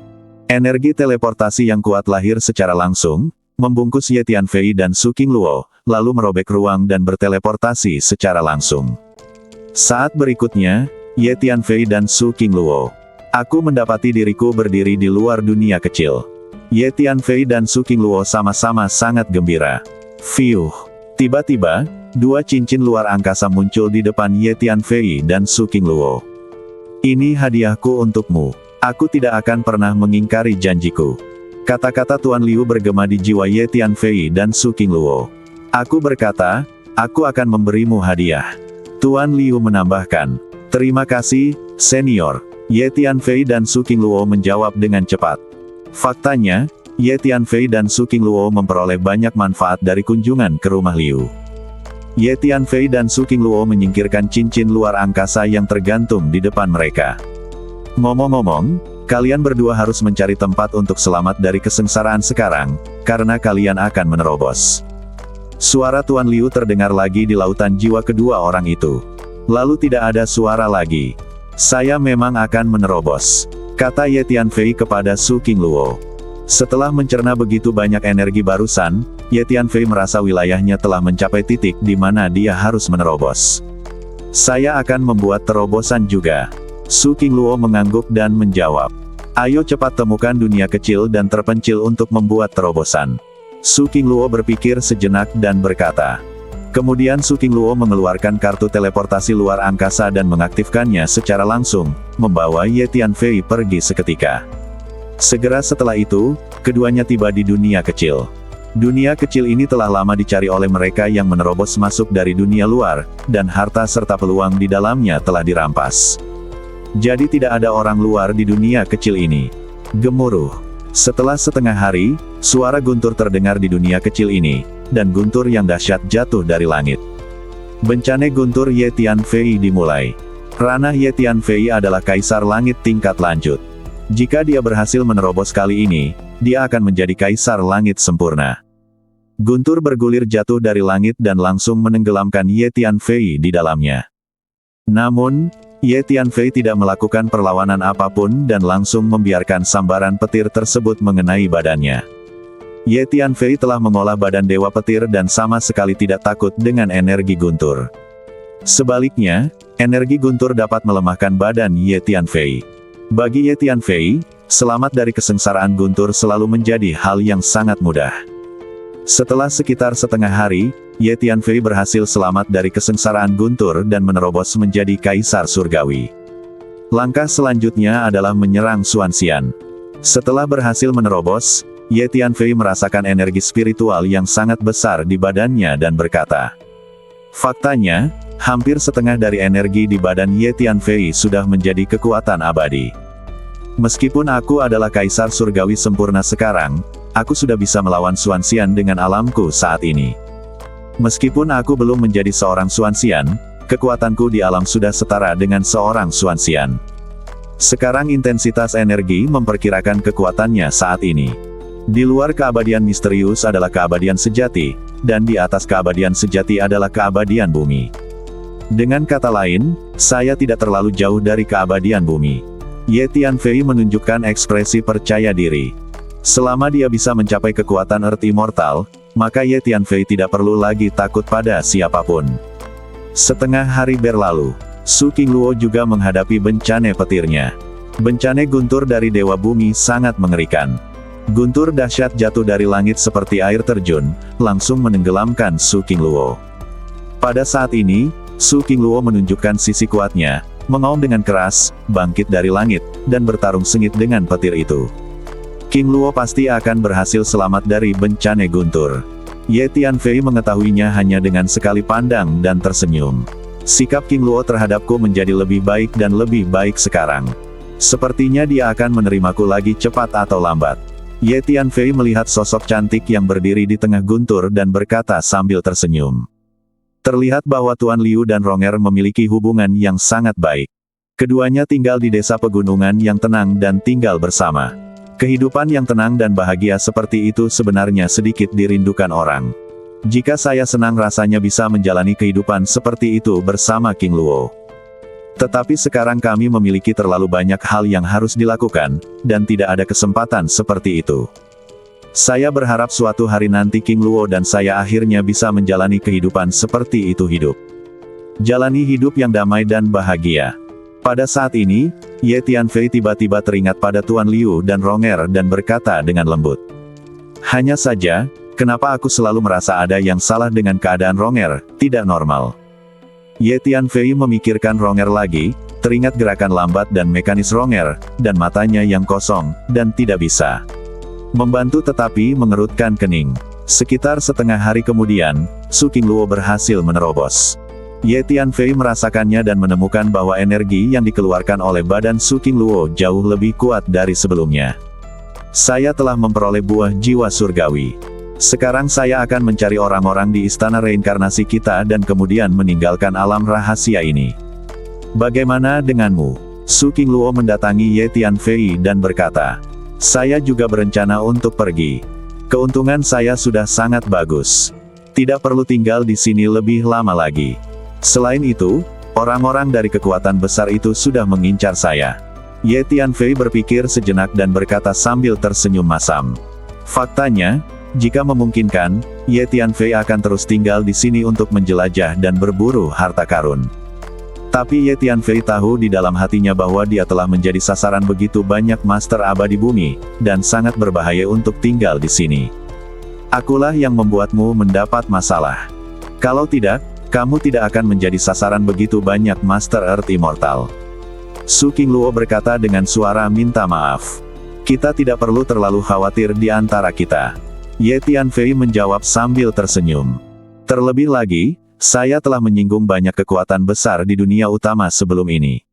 Energi teleportasi yang kuat lahir secara langsung, membungkus Ye Tianfei dan Su Qingluo, lalu merobek ruang dan berteleportasi secara langsung. Saat berikutnya, Ye Tianfei dan Su Qingluo. Aku mendapati diriku berdiri di luar dunia kecil. Ye Tianfei dan Su Qingluo sama-sama sangat gembira. Fiuh. Tiba-tiba, dua cincin luar angkasa muncul di depan Ye Tianfei dan Su Qingluo. Ini hadiahku untukmu. Aku tidak akan pernah mengingkari janjiku. Kata-kata Tuan Liu bergema di jiwa Ye Tianfei dan Su Qingluo. Aku berkata, aku akan memberimu hadiah. Tuan Liu menambahkan, terima kasih, senior. Ye Tianfei dan Su Qingluo menjawab dengan cepat. Faktanya, Ye Tianfei dan Su Qingluo memperoleh banyak manfaat dari kunjungan ke rumah Liu. Ye Tianfei dan Su Qingluo menyingkirkan cincin luar angkasa yang tergantung di depan mereka. Ngomong-ngomong, kalian berdua harus mencari tempat untuk selamat dari kesengsaraan sekarang, karena kalian akan menerobos. Suara Tuan Liu terdengar lagi di lautan jiwa kedua orang itu. Lalu tidak ada suara lagi. Saya memang akan menerobos, kata Ye Tianfei kepada Su Qingluo. Setelah mencerna begitu banyak energi barusan, Ye Tianfei merasa wilayahnya telah mencapai titik di mana dia harus menerobos. Saya akan membuat terobosan juga. Su Qingluo mengangguk dan menjawab. Ayo cepat temukan dunia kecil dan terpencil untuk membuat terobosan. Su Qingluo berpikir sejenak dan berkata. Kemudian Su Qingluo mengeluarkan kartu teleportasi luar angkasa dan mengaktifkannya secara langsung, membawa Ye Tianfei pergi seketika. Segera setelah itu, keduanya tiba di dunia kecil. Dunia kecil ini telah lama dicari oleh mereka yang menerobos masuk dari dunia luar, dan harta serta peluang di dalamnya telah dirampas. Jadi tidak ada orang luar di dunia kecil ini. Gemuruh. Setelah setengah hari, suara guntur terdengar di dunia kecil ini, dan guntur yang dahsyat jatuh dari langit. Bencana guntur Ye Tianfei dimulai. Ranah Ye Tianfei adalah kaisar langit tingkat lanjut. Jika dia berhasil menerobos kali ini, dia akan menjadi kaisar langit sempurna. Guntur bergulir jatuh dari langit dan langsung menenggelamkan Ye Tianfei di dalamnya. Namun, Ye Tianfei tidak melakukan perlawanan apapun dan langsung membiarkan sambaran petir tersebut mengenai badannya. Ye Tianfei telah mengolah badan Dewa Petir dan sama sekali tidak takut dengan energi Guntur. Sebaliknya, energi Guntur dapat melemahkan badan Ye Tianfei. Bagi Ye Tianfei, selamat dari kesengsaraan Guntur selalu menjadi hal yang sangat mudah. Setelah sekitar setengah hari, Ye Tianfei berhasil selamat dari kesengsaraan Guntur dan menerobos menjadi Kaisar Surgawi. Langkah selanjutnya adalah menyerang Xuanxian. Setelah berhasil menerobos, Ye Tianfei merasakan energi spiritual yang sangat besar di badannya dan berkata, faktanya, hampir setengah dari energi di badan Ye Tianfei sudah menjadi kekuatan abadi. Meskipun aku adalah Kaisar Surgawi sempurna sekarang, aku sudah bisa melawan Xuanxian dengan alamku saat ini. Meskipun aku belum menjadi seorang Xuanxian, kekuatanku di alam sudah setara dengan seorang Xuanxian. Sekarang intensitas energi memperkirakan kekuatannya saat ini. Di luar keabadian misterius adalah keabadian sejati, dan di atas keabadian sejati adalah keabadian bumi. Dengan kata lain, saya tidak terlalu jauh dari keabadian bumi. Ye Tianfei menunjukkan ekspresi percaya diri. Selama dia bisa mencapai kekuatan Earth Immortal, maka Ye Tianfei tidak perlu lagi takut pada siapapun. Setengah hari berlalu, Su Qingluo juga menghadapi bencana petirnya. Bencana guntur dari Dewa Bumi sangat mengerikan. Guntur dahsyat jatuh dari langit seperti air terjun, langsung menenggelamkan Su Qingluo. Pada saat ini, Su Qingluo menunjukkan sisi kuatnya, mengaum dengan keras, bangkit dari langit, dan bertarung sengit dengan petir itu. Qingluo pasti akan berhasil selamat dari bencana guntur. Ye Tianfei mengetahuinya hanya dengan sekali pandang dan tersenyum. Sikap Qingluo terhadapku menjadi lebih baik dan lebih baik sekarang. Sepertinya dia akan menerimaku lagi cepat atau lambat. Ye Tianfei melihat sosok cantik yang berdiri di tengah guntur dan berkata sambil tersenyum. Terlihat bahwa Tuan Liu dan Ronger memiliki hubungan yang sangat baik. Keduanya tinggal di desa pegunungan yang tenang dan tinggal bersama. Kehidupan yang tenang dan bahagia seperti itu sebenarnya sedikit dirindukan orang. Jika saya senang rasanya bisa menjalani kehidupan seperti itu bersama Qingluo. Tetapi sekarang kami memiliki terlalu banyak hal yang harus dilakukan, dan tidak ada kesempatan seperti itu. Saya berharap suatu hari nanti Qingluo dan saya akhirnya bisa menjalani kehidupan seperti itu hidup. Jalani hidup yang damai dan bahagia. Pada saat ini, Ye Tianfei tiba-tiba teringat pada Tuan Liu dan Ronger dan berkata dengan lembut. Hanya saja, kenapa aku selalu merasa ada yang salah dengan keadaan Ronger, tidak normal. Ye Tianfei memikirkan Ronger lagi, teringat gerakan lambat dan mekanis Ronger, dan matanya yang kosong, dan tidak bisa membantu tetapi mengerutkan kening. Sekitar setengah hari kemudian, Su Qingluo berhasil menerobos. Ye Tianfei merasakannya dan menemukan bahwa energi yang dikeluarkan oleh badan Su Qingluo jauh lebih kuat dari sebelumnya. Saya telah memperoleh buah jiwa surgawi. Sekarang saya akan mencari orang-orang di istana reinkarnasi kita dan kemudian meninggalkan alam rahasia ini. Bagaimana denganmu? Su Qingluo mendatangi Ye Tianfei dan berkata, saya juga berencana untuk pergi. Keuntungan saya sudah sangat bagus. Tidak perlu tinggal di sini lebih lama lagi. Selain itu, orang-orang dari kekuatan besar itu sudah mengincar saya. Ye Tianfei berpikir sejenak dan berkata sambil tersenyum masam. Faktanya, jika memungkinkan, Ye Tianfei akan terus tinggal di sini untuk menjelajah dan berburu harta karun. Tapi Ye Tianfei tahu di dalam hatinya bahwa dia telah menjadi sasaran begitu banyak master abadi bumi, dan sangat berbahaya untuk tinggal di sini. Akulah yang membuatmu mendapat masalah. Kalau tidak, kamu tidak akan menjadi sasaran begitu banyak Master Earth Immortal. Su Qingluo berkata dengan suara minta maaf. Kita tidak perlu terlalu khawatir di antara kita. Ye Tianfei menjawab sambil tersenyum. Terlebih lagi, saya telah menyinggung banyak kekuatan besar di dunia utama sebelum ini.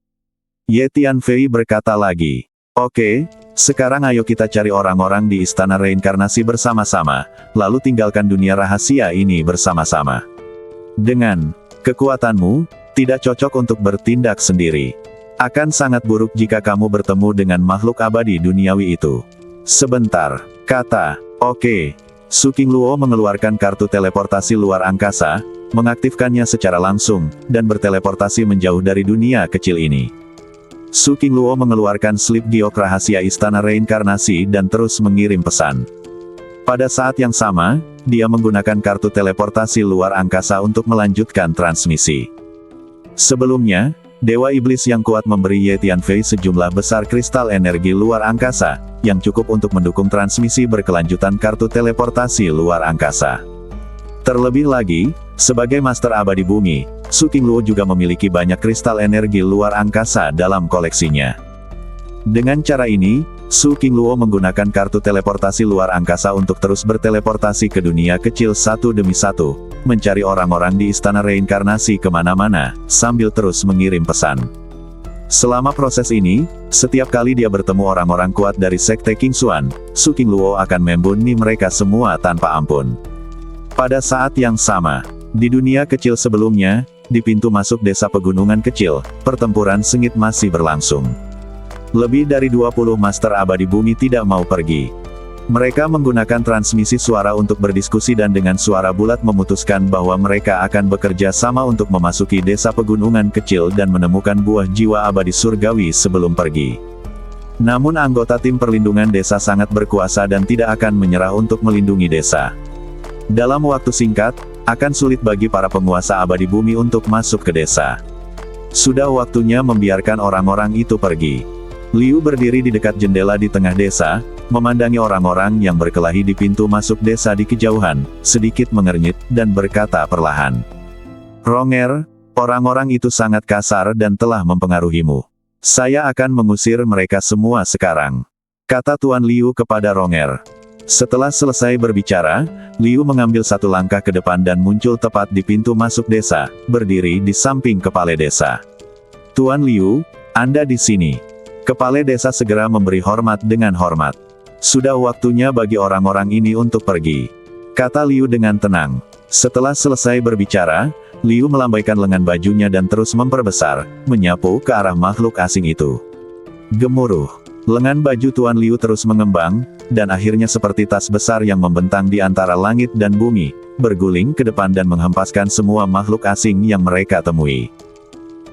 Ye Tianfei berkata lagi. Oke, sekarang ayo kita cari orang-orang di istana reinkarnasi bersama-sama, lalu tinggalkan dunia rahasia ini bersama-sama. Dengan kekuatanmu, tidak cocok untuk bertindak sendiri. Akan sangat buruk jika kamu bertemu dengan makhluk abadi duniawi itu. Sebentar, kata, oke. Su Qingluo mengeluarkan kartu teleportasi luar angkasa, mengaktifkannya secara langsung, dan berteleportasi menjauh dari dunia kecil ini. Su Qingluo mengeluarkan slip giok rahasia Istana Reinkarnasi dan terus mengirim pesan. Pada saat yang sama, dia menggunakan kartu teleportasi luar angkasa untuk melanjutkan transmisi. Sebelumnya, Dewa Iblis yang kuat memberi Ye Tianfei sejumlah besar kristal energi luar angkasa, yang cukup untuk mendukung transmisi berkelanjutan kartu teleportasi luar angkasa. Terlebih lagi, sebagai Master Abadi Bumi, Su Qingluo juga memiliki banyak kristal energi luar angkasa dalam koleksinya. Dengan cara ini, Su Qingluo menggunakan kartu teleportasi luar angkasa untuk terus berteleportasi ke dunia kecil satu demi satu, mencari orang-orang di Istana Reinkarnasi kemana-mana, sambil terus mengirim pesan. Selama proses ini, setiap kali dia bertemu orang-orang kuat dari Sekte Qingxuan, Su Qingluo akan membunuh mereka semua tanpa ampun. Pada saat yang sama, di dunia kecil sebelumnya, di pintu masuk desa pegunungan kecil, pertempuran sengit masih berlangsung. Lebih dari 20 Master Abadi Bumi tidak mau pergi. Mereka menggunakan transmisi suara untuk berdiskusi dan dengan suara bulat memutuskan bahwa mereka akan bekerja sama untuk memasuki desa pegunungan kecil dan menemukan buah jiwa abadi surgawi sebelum pergi. Namun anggota tim perlindungan desa sangat berkuasa dan tidak akan menyerah untuk melindungi desa. Dalam waktu singkat, akan sulit bagi para penguasa abadi bumi untuk masuk ke desa. Sudah waktunya membiarkan orang-orang itu pergi. Liu berdiri di dekat jendela di tengah desa, memandangi orang-orang yang berkelahi di pintu masuk desa di kejauhan, sedikit mengernyit, dan berkata perlahan. "Ronger, orang-orang itu sangat kasar dan telah mempengaruhimu. Saya akan mengusir mereka semua sekarang," kata Tuan Liu kepada Ronger. Setelah selesai berbicara, Liu mengambil satu langkah ke depan dan muncul tepat di pintu masuk desa, berdiri di samping kepala desa. "Tuan Liu, Anda di sini." Kepala desa segera memberi hormat dengan hormat. "Sudah waktunya bagi orang-orang ini untuk pergi," kata Liu dengan tenang. Setelah selesai berbicara, Liu melambaikan lengan bajunya dan terus memperbesar, menyapu ke arah makhluk asing itu. Gemuruh. Lengan baju Tuan Liu terus mengembang, dan akhirnya seperti tas besar yang membentang di antara langit dan bumi, berguling ke depan dan menghempaskan semua makhluk asing yang mereka temui.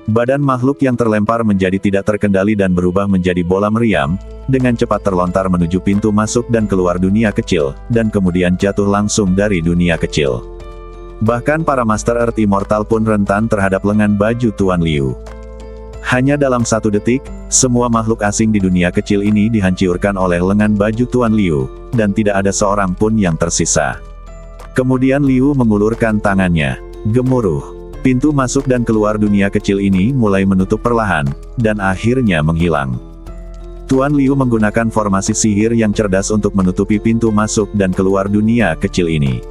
Badan makhluk yang terlempar menjadi tidak terkendali dan berubah menjadi bola meriam, dengan cepat terlontar menuju pintu masuk dan keluar dunia kecil, dan kemudian jatuh langsung dari dunia kecil. Bahkan para Master Earth Immortal pun rentan terhadap lengan baju Tuan Liu. Hanya dalam 1 detik, semua makhluk asing di dunia kecil ini dihancurkan oleh lengan baju Tuan Liu, dan tidak ada seorang pun yang tersisa. Kemudian Liu mengulurkan tangannya. Gemuruh. Pintu masuk dan keluar dunia kecil ini mulai menutup perlahan, dan akhirnya menghilang. Tuan Liu menggunakan formasi sihir yang cerdas untuk menutupi pintu masuk dan keluar dunia kecil ini.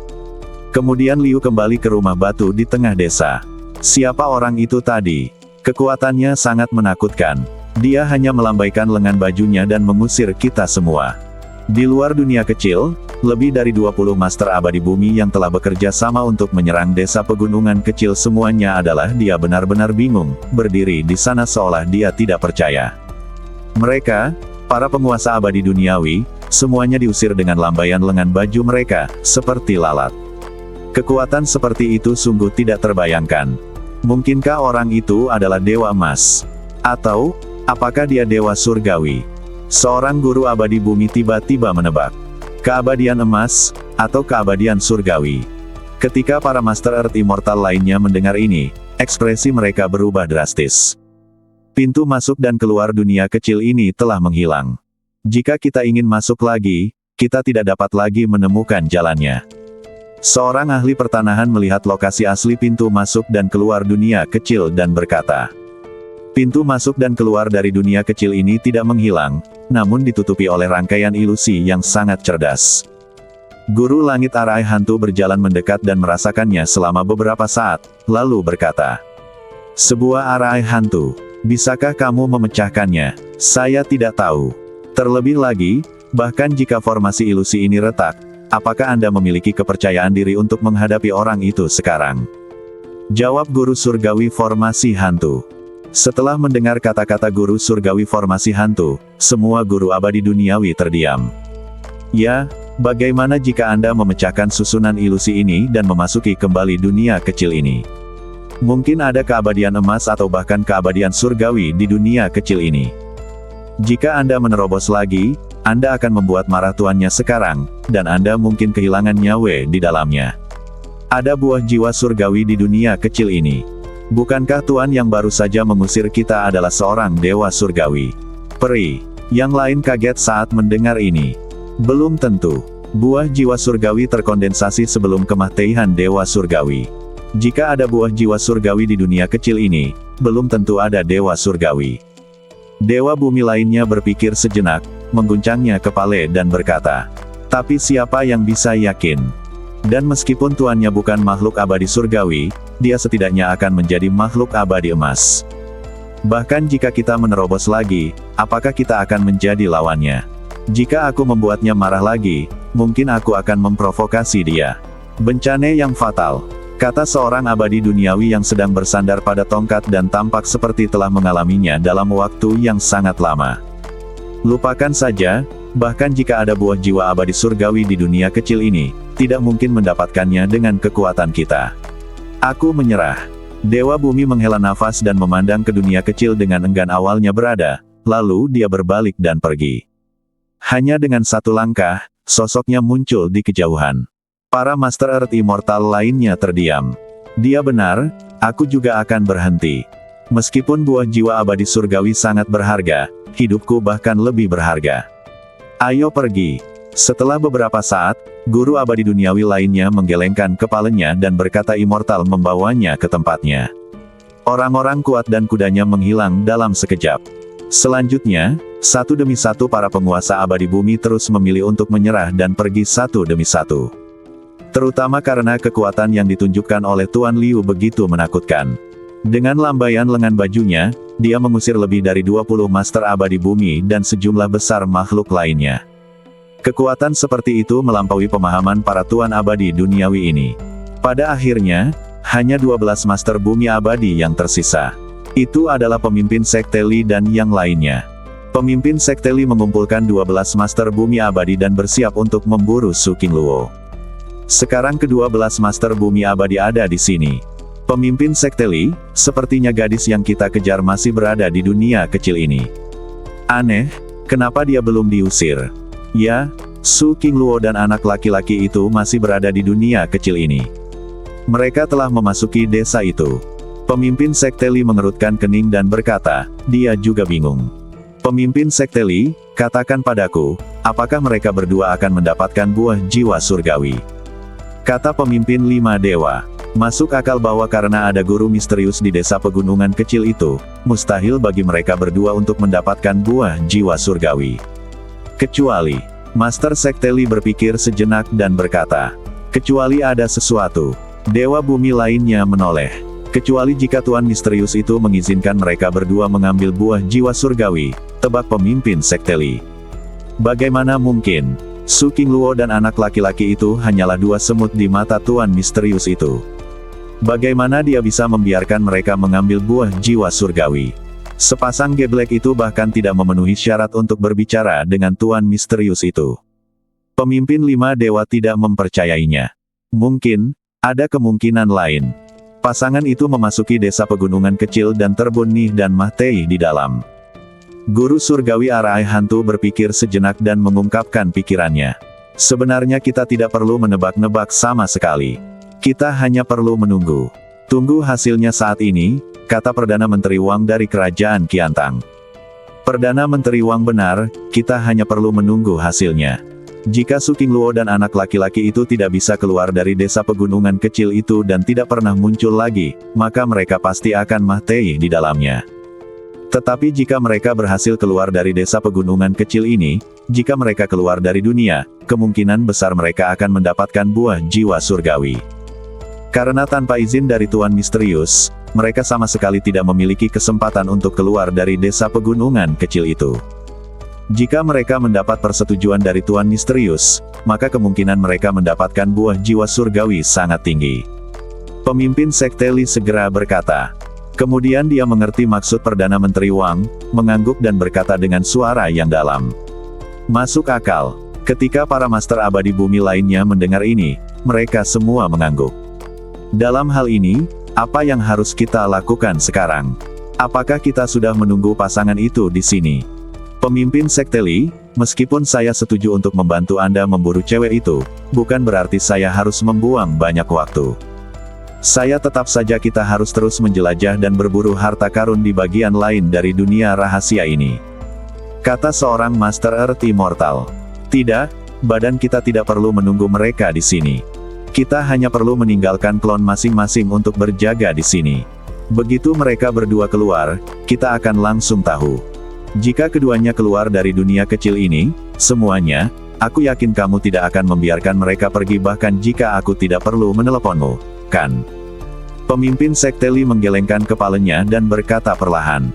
Kemudian Liu kembali ke rumah batu di tengah desa. Siapa orang itu tadi? Kekuatannya sangat menakutkan. Dia hanya melambaikan lengan bajunya dan mengusir kita semua. Di luar dunia kecil, lebih dari 20 Master Abadi Bumi yang telah bekerja sama untuk menyerang desa pegunungan kecil semuanya adalah dia benar-benar bingung, berdiri di sana seolah dia tidak percaya. Mereka, para penguasa abadi duniawi, semuanya diusir dengan lambaian lengan baju mereka, seperti lalat. Kekuatan seperti itu sungguh tidak terbayangkan. Mungkinkah orang itu adalah Dewa Emas? Atau, apakah dia Dewa Surgawi? Seorang guru abadi bumi tiba-tiba menebak. Keabadian emas, atau keabadian surgawi. Ketika para Master Earth Immortal lainnya mendengar ini, ekspresi mereka berubah drastis. Pintu masuk dan keluar dunia kecil ini telah menghilang. Jika kita ingin masuk lagi, kita tidak dapat lagi menemukan jalannya. Seorang ahli pertanahan melihat lokasi asli pintu masuk dan keluar dunia kecil dan berkata, "Pintu masuk dan keluar dari dunia kecil ini tidak menghilang, namun ditutupi oleh rangkaian ilusi yang sangat cerdas." Guru Langit Arai Hantu berjalan mendekat dan merasakannya selama beberapa saat, lalu berkata, "Sebuah arai hantu. Bisakah kamu memecahkannya? Saya tidak tahu. Terlebih lagi, bahkan jika formasi ilusi ini retak, apakah Anda memiliki kepercayaan diri untuk menghadapi orang itu sekarang?" Jawab guru surgawi formasi hantu. Setelah mendengar kata-kata guru surgawi formasi hantu, semua guru abadi duniawi terdiam. "Ya, Bagaimana jika Anda memecahkan susunan ilusi ini dan memasuki kembali dunia kecil ini? Mungkin ada keabadian emas atau bahkan keabadian surgawi di dunia kecil ini. Jika Anda menerobos lagi, Anda akan membuat marah tuannya sekarang, dan Anda mungkin kehilangan nyawa di dalamnya. Ada buah jiwa surgawi di dunia kecil ini. Bukankah Tuan yang baru saja mengusir kita adalah seorang dewa surgawi? Peri yang lain kaget saat mendengar ini. Belum tentu. Buah jiwa surgawi terkondensasi sebelum kematian dewa surgawi. Jika ada buah jiwa surgawi di dunia kecil ini, belum tentu ada dewa surgawi. Dewa bumi lainnya berpikir sejenak, mengguncangnya kepala dan berkata, "Tapi siapa yang bisa yakin?" Dan meskipun tuannya bukan makhluk abadi surgawi, dia setidaknya akan menjadi makhluk abadi emas. Bahkan jika kita menerobos lagi, apakah kita akan menjadi lawannya? Jika aku membuatnya marah lagi, mungkin aku akan memprovokasi dia. Bencana yang fatal, kata seorang abadi duniawi yang sedang bersandar pada tongkat dan tampak seperti telah mengalaminya dalam waktu yang sangat lama. Lupakan saja, bahkan jika ada buah jiwa abadi surgawi di dunia kecil ini, tidak mungkin mendapatkannya dengan kekuatan kita. Aku menyerah. Dewa bumi menghela nafas dan memandang ke dunia kecil dengan enggan awalnya berada, lalu dia berbalik dan pergi. Hanya dengan satu langkah, sosoknya muncul di kejauhan. Para Master Earth Immortal lainnya terdiam. Dia benar, aku juga akan berhenti. Meskipun buah jiwa abadi surgawi sangat berharga, hidupku bahkan lebih berharga. Ayo pergi. Setelah beberapa saat, guru abadi duniawi lainnya menggelengkan kepalanya dan berkata Immortal membawanya ke tempatnya. Orang-orang kuat dan kudanya menghilang dalam sekejap. Selanjutnya, satu demi satu para penguasa abadi bumi terus memilih untuk menyerah dan pergi satu demi satu. Terutama karena kekuatan yang ditunjukkan oleh Tuan Liu begitu menakutkan. Dengan lambaian lengan bajunya, dia mengusir lebih dari 20 master abadi bumi dan sejumlah besar makhluk lainnya. Kekuatan seperti itu melampaui pemahaman para Tuan abadi duniawi ini. Pada akhirnya, hanya 12 master bumi abadi yang tersisa. Itu adalah pemimpin sekte Li dan yang lainnya. Pemimpin sekte Li mengumpulkan 12 master bumi abadi dan bersiap untuk memburu Su Qingluo. Sekarang ke-12 master bumi abadi ada di sini. Pemimpin sekte Li, sepertinya gadis yang kita kejar masih berada di dunia kecil ini. Aneh, kenapa dia belum diusir? Ya, Su Qingluo dan anak laki-laki itu masih berada di dunia kecil ini. Mereka telah memasuki desa itu. Pemimpin sekte Li mengerutkan kening dan berkata, dia juga bingung. Pemimpin sekte Li, katakan padaku, apakah mereka berdua akan mendapatkan buah jiwa surgawi? Kata pemimpin 5 dewa. Masuk akal bahwa karena ada guru misterius di desa pegunungan kecil itu, mustahil bagi mereka berdua untuk mendapatkan buah jiwa surgawi. Kecuali, Master Sekte Li berpikir sejenak dan berkata, kecuali ada sesuatu. Dewa bumi lainnya menoleh. Kecuali jika Tuan misterius itu mengizinkan mereka berdua mengambil buah jiwa surgawi, tebak pemimpin sekte Li. Bagaimana mungkin? Su Qingluo dan anak laki-laki itu hanyalah 2 semut di mata Tuan misterius itu. Bagaimana dia bisa membiarkan mereka mengambil buah jiwa surgawi? Sepasang geblek itu bahkan tidak memenuhi syarat untuk berbicara dengan Tuan misterius itu. Pemimpin 5 dewa tidak mempercayainya. Mungkin, ada kemungkinan lain. Pasangan itu memasuki desa pegunungan kecil dan Terbun Nih dan Mahtei di dalam. Guru surgawi Arai Hantu berpikir sejenak dan mengungkapkan pikirannya. Sebenarnya kita tidak perlu menebak-nebak sama sekali. Kita hanya perlu menunggu. Tunggu hasilnya saat ini, kata Perdana Menteri Wang dari Kerajaan Qiantang. Perdana Menteri Wang benar, kita hanya perlu menunggu hasilnya. Jika Su Qingluo dan anak laki-laki itu tidak bisa keluar dari desa pegunungan kecil itu dan tidak pernah muncul lagi, maka mereka pasti akan mati di dalamnya. Tetapi jika mereka berhasil keluar dari desa pegunungan kecil ini, jika mereka keluar dari dunia, kemungkinan besar mereka akan mendapatkan buah jiwa surgawi. Karena tanpa izin dari Tuan misterius, mereka sama sekali tidak memiliki kesempatan untuk keluar dari desa pegunungan kecil itu. Jika mereka mendapat persetujuan dari Tuan misterius, maka kemungkinan mereka mendapatkan buah jiwa surgawi sangat tinggi. Pemimpin sekte Li segera berkata. Kemudian dia mengerti maksud Perdana Menteri Wang, mengangguk dan berkata dengan suara yang dalam. Masuk akal. Ketika para master abadi bumi lainnya mendengar ini, mereka semua mengangguk. Dalam hal ini, apa yang harus kita lakukan sekarang? Apakah kita sudah menunggu pasangan itu di sini? Pemimpin Sekte Li, meskipun saya setuju untuk membantu Anda memburu cewek itu, bukan berarti saya harus membuang banyak waktu. Saya tetap saja kita harus terus menjelajah dan berburu harta karun di bagian lain dari dunia rahasia ini. Kata seorang Master Earth Immortal. Tidak, badan kita tidak perlu menunggu mereka di sini. Kita hanya perlu meninggalkan klon masing-masing untuk berjaga di sini. Begitu mereka berdua keluar, kita akan langsung tahu. Jika keduanya keluar dari dunia kecil ini, semuanya, aku yakin kamu tidak akan membiarkan mereka pergi bahkan jika aku tidak perlu meneleponmu, kan? Pemimpin Sekte Li menggelengkan kepalanya dan berkata perlahan.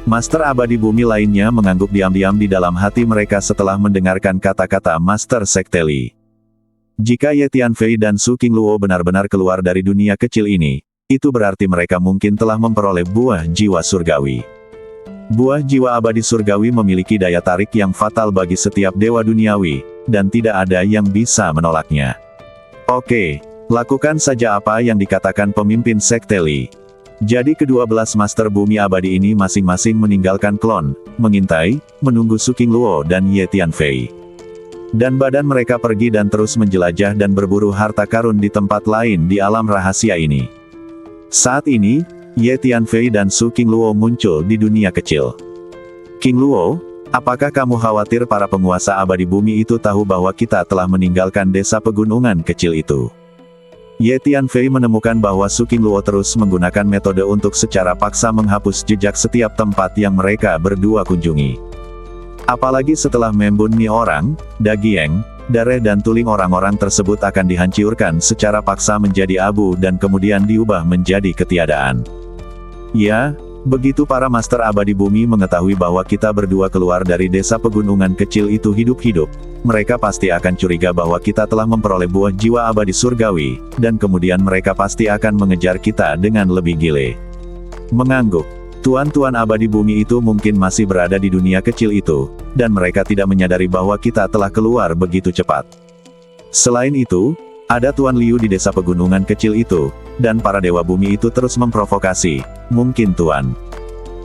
Master abadi bumi lainnya mengangguk diam-diam di dalam hati mereka setelah mendengarkan kata-kata Master Sekte Li. Jika Ye Tianfei dan Su Qingluo benar-benar keluar dari dunia kecil ini, itu berarti mereka mungkin telah memperoleh buah jiwa surgawi. Buah jiwa abadi surgawi memiliki daya tarik yang fatal bagi setiap dewa duniawi, dan tidak ada yang bisa menolaknya. Oke, lakukan saja apa yang dikatakan pemimpin Sekte Li. Jadi ke-12 Master Bumi Abadi ini masing-masing meninggalkan klon, mengintai, menunggu Su Qingluo dan Ye Tianfei. Dan badan mereka pergi dan terus menjelajah dan berburu harta karun di tempat lain di alam rahasia ini. Saat ini, Ye Tianfei dan Su Qingluo muncul di dunia kecil. Qingluo, apakah kamu khawatir para penguasa abadi bumi itu tahu bahwa kita telah meninggalkan desa pegunungan kecil itu? Ye Tianfei menemukan bahwa Su Qingluo terus menggunakan metode untuk secara paksa menghapus jejak setiap tempat yang mereka berdua kunjungi. Apalagi setelah membuni orang, Dagieng, darah dan tuling orang-orang tersebut akan dihancurkan secara paksa menjadi abu dan kemudian diubah menjadi ketiadaan. Ya, begitu para master abadi bumi mengetahui bahwa kita berdua keluar dari desa pegunungan kecil itu hidup-hidup, mereka pasti akan curiga bahwa kita telah memperoleh buah jiwa abadi surgawi, dan kemudian mereka pasti akan mengejar kita dengan lebih gile. Mengangguk, tuan-tuan abadi bumi itu mungkin masih berada di dunia kecil itu, dan mereka tidak menyadari bahwa kita telah keluar begitu cepat. Selain itu, ada Tuan Liu di desa pegunungan kecil itu, dan para dewa bumi itu terus memprovokasi. Mungkin Tuan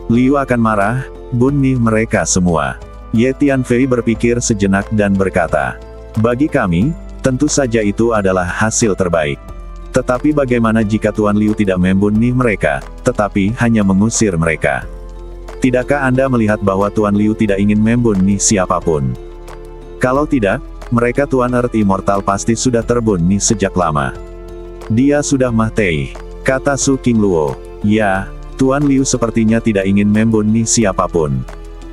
Liu akan marah, bunuh mereka semua. Ye Tianfei berpikir sejenak dan berkata, bagi kami, tentu saja itu adalah hasil terbaik. Tetapi bagaimana jika Tuan Liu tidak membunuh mereka, tetapi hanya mengusir mereka? Tidakkah Anda melihat bahwa Tuan Liu tidak ingin membunuh siapapun? Kalau tidak, mereka Tuan Earth Immortal pasti sudah terbunuh sejak lama. Dia sudah mati, kata Su Qingluo. Ya, Tuan Liu sepertinya tidak ingin membunuh siapapun.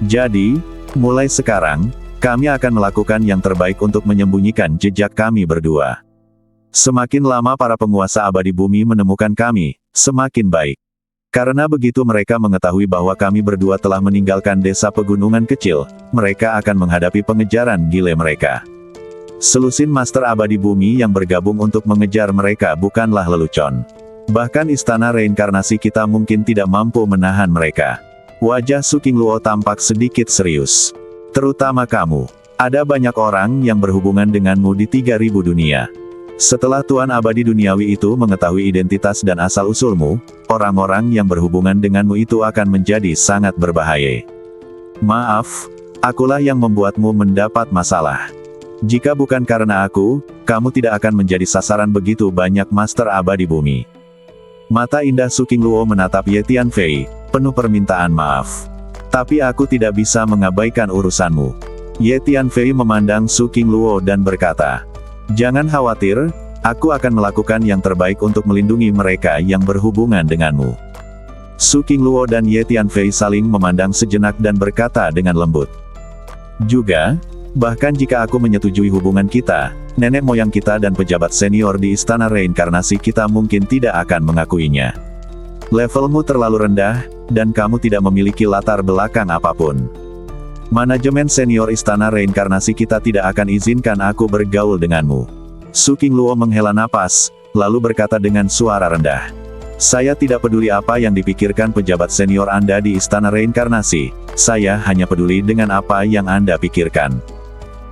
Jadi, mulai sekarang, kami akan melakukan yang terbaik untuk menyembunyikan jejak kami berdua. Semakin lama para penguasa abadi bumi menemukan kami, semakin baik. Karena begitu mereka mengetahui bahwa kami berdua telah meninggalkan desa pegunungan kecil, mereka akan menghadapi pengejaran gile mereka. Selusin master abadi bumi yang bergabung untuk mengejar mereka bukanlah lelucon. Bahkan istana reinkarnasi kita mungkin tidak mampu menahan mereka. Wajah Su Qingluo tampak sedikit serius. Terutama kamu. Ada banyak orang yang berhubungan denganmu di 3000 dunia. Setelah Tuan Abadi Duniawi itu mengetahui identitas dan asal-usulmu, orang-orang yang berhubungan denganmu itu akan menjadi sangat berbahaya. Maaf, akulah yang membuatmu mendapat masalah. Jika bukan karena aku, kamu tidak akan menjadi sasaran begitu banyak master abadi bumi. Mata indah Su Qingluo menatap Ye Tianfei, penuh permintaan maaf. Tapi aku tidak bisa mengabaikan urusanmu. Ye Tianfei memandang Su Qingluo dan berkata, jangan khawatir, aku akan melakukan yang terbaik untuk melindungi mereka yang berhubungan denganmu. Su Qingluo dan Ye Tianfei saling memandang sejenak dan berkata dengan lembut. Juga, bahkan jika aku menyetujui hubungan kita, nenek moyang kita dan pejabat senior di istana reinkarnasi kita mungkin tidak akan mengakuinya. Levelmu terlalu rendah, dan kamu tidak memiliki latar belakang apapun. Manajemen senior istana reinkarnasi kita tidak akan izinkan aku bergaul denganmu. Su Qingluo menghela napas, lalu berkata dengan suara rendah. Saya tidak peduli apa yang dipikirkan pejabat senior Anda di istana reinkarnasi, saya hanya peduli dengan apa yang Anda pikirkan.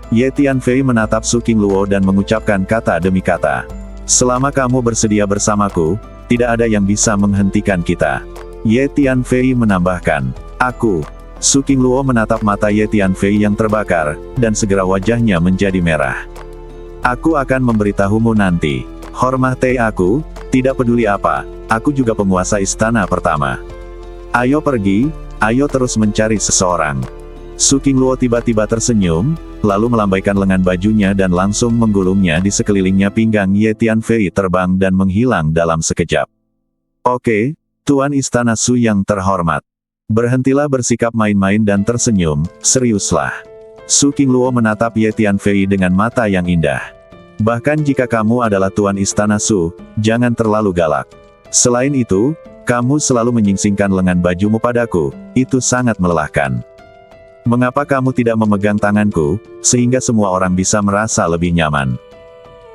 Ye Tianfei menatap Su Qingluo dan mengucapkan kata demi kata. Selama kamu bersedia bersamaku, tidak ada yang bisa menghentikan kita. Ye Tianfei menambahkan. Aku. Su Qingluo menatap mata Ye Tianfei yang terbakar, dan segera wajahnya menjadi merah. Aku akan memberitahumu nanti. Hormati aku, tidak peduli apa, aku juga penguasa istana pertama. Ayo pergi, ayo terus mencari seseorang. Su Qingluo tiba-tiba tersenyum, lalu melambaikan lengan bajunya dan langsung menggulungnya di sekelilingnya. Pinggang Ye Tianfei terbang dan menghilang dalam sekejap. Oke, Tuan Istana Su yang terhormat. Berhentilah bersikap main-main dan tersenyum, seriuslah. Su Qingluo menatap Ye Tianfei dengan mata yang indah. Bahkan jika kamu adalah Tuan Istana Su, jangan terlalu galak. Selain itu, kamu selalu menyingsingkan lengan bajumu padaku, itu sangat melelahkan. Mengapa kamu tidak memegang tanganku, sehingga semua orang bisa merasa lebih nyaman?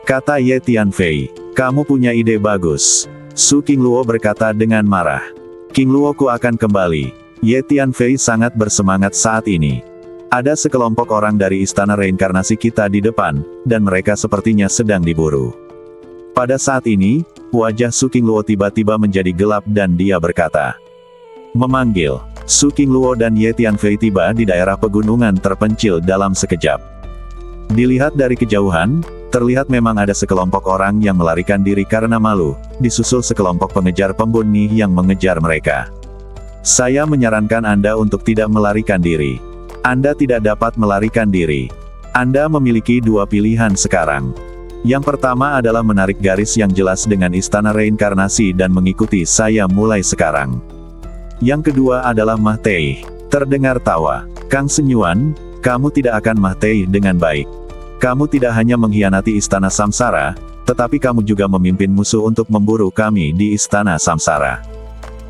Kata Ye Tianfei, kamu punya ide bagus. Su Qingluo berkata dengan marah. Qingluoku akan kembali. Ye Tianfei sangat bersemangat saat ini. Ada sekelompok orang dari istana reinkarnasi kita di depan, dan mereka sepertinya sedang diburu. Pada saat ini, wajah Su Qingluo tiba-tiba menjadi gelap dan dia berkata. Memanggil. Su Qingluo dan Ye Tianfei tiba di daerah pegunungan terpencil dalam sekejap. Dilihat dari kejauhan, terlihat memang ada sekelompok orang yang melarikan diri karena malu, disusul sekelompok pengejar pembunuh yang mengejar mereka. Saya menyarankan Anda untuk tidak melarikan diri. Anda tidak dapat melarikan diri. Anda memiliki dua pilihan sekarang. Yang pertama adalah menarik garis yang jelas dengan istana reinkarnasi dan mengikuti saya mulai sekarang. Yang kedua adalah Mahtei. Terdengar tawa. Kang Senyuan, kamu tidak akan Mahtei dengan baik. Kamu tidak hanya mengkhianati istana Samsara, tetapi kamu juga memimpin musuh untuk memburu kami di istana Samsara.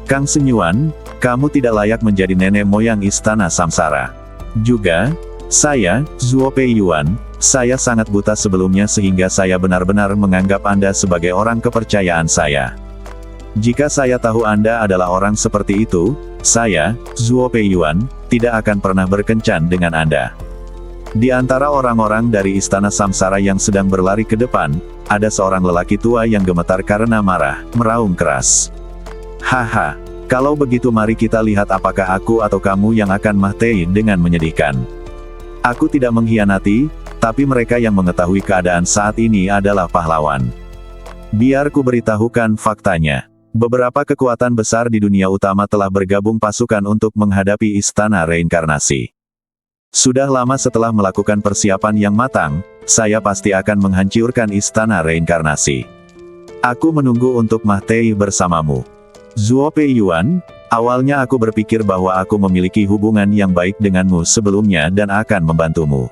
Kang Senyuan, kamu tidak layak menjadi nenek moyang istana Samsara. Juga, saya, Zuo Peiyuan, saya sangat buta sebelumnya sehingga saya benar-benar menganggap Anda sebagai orang kepercayaan saya. Jika saya tahu Anda adalah orang seperti itu, saya, Zuo Peiyuan, tidak akan pernah berkencan dengan Anda. Di antara orang-orang dari istana Samsara yang sedang berlari ke depan, ada seorang lelaki tua yang gemetar karena marah, meraung keras. Haha, kalau begitu mari kita lihat apakah aku atau kamu yang akan Mahtei dengan menyedihkan. Aku tidak mengkhianati, tapi mereka yang mengetahui keadaan saat ini adalah pahlawan. Biar ku beritahukan faktanya. Beberapa kekuatan besar di dunia utama telah bergabung pasukan untuk menghadapi istana reinkarnasi. Sudah lama setelah melakukan persiapan yang matang, saya pasti akan menghancurkan istana reinkarnasi. Aku menunggu untuk Mahtei bersamamu. Zuo Peiyuan, awalnya aku berpikir bahwa aku memiliki hubungan yang baik denganmu sebelumnya dan akan membantumu.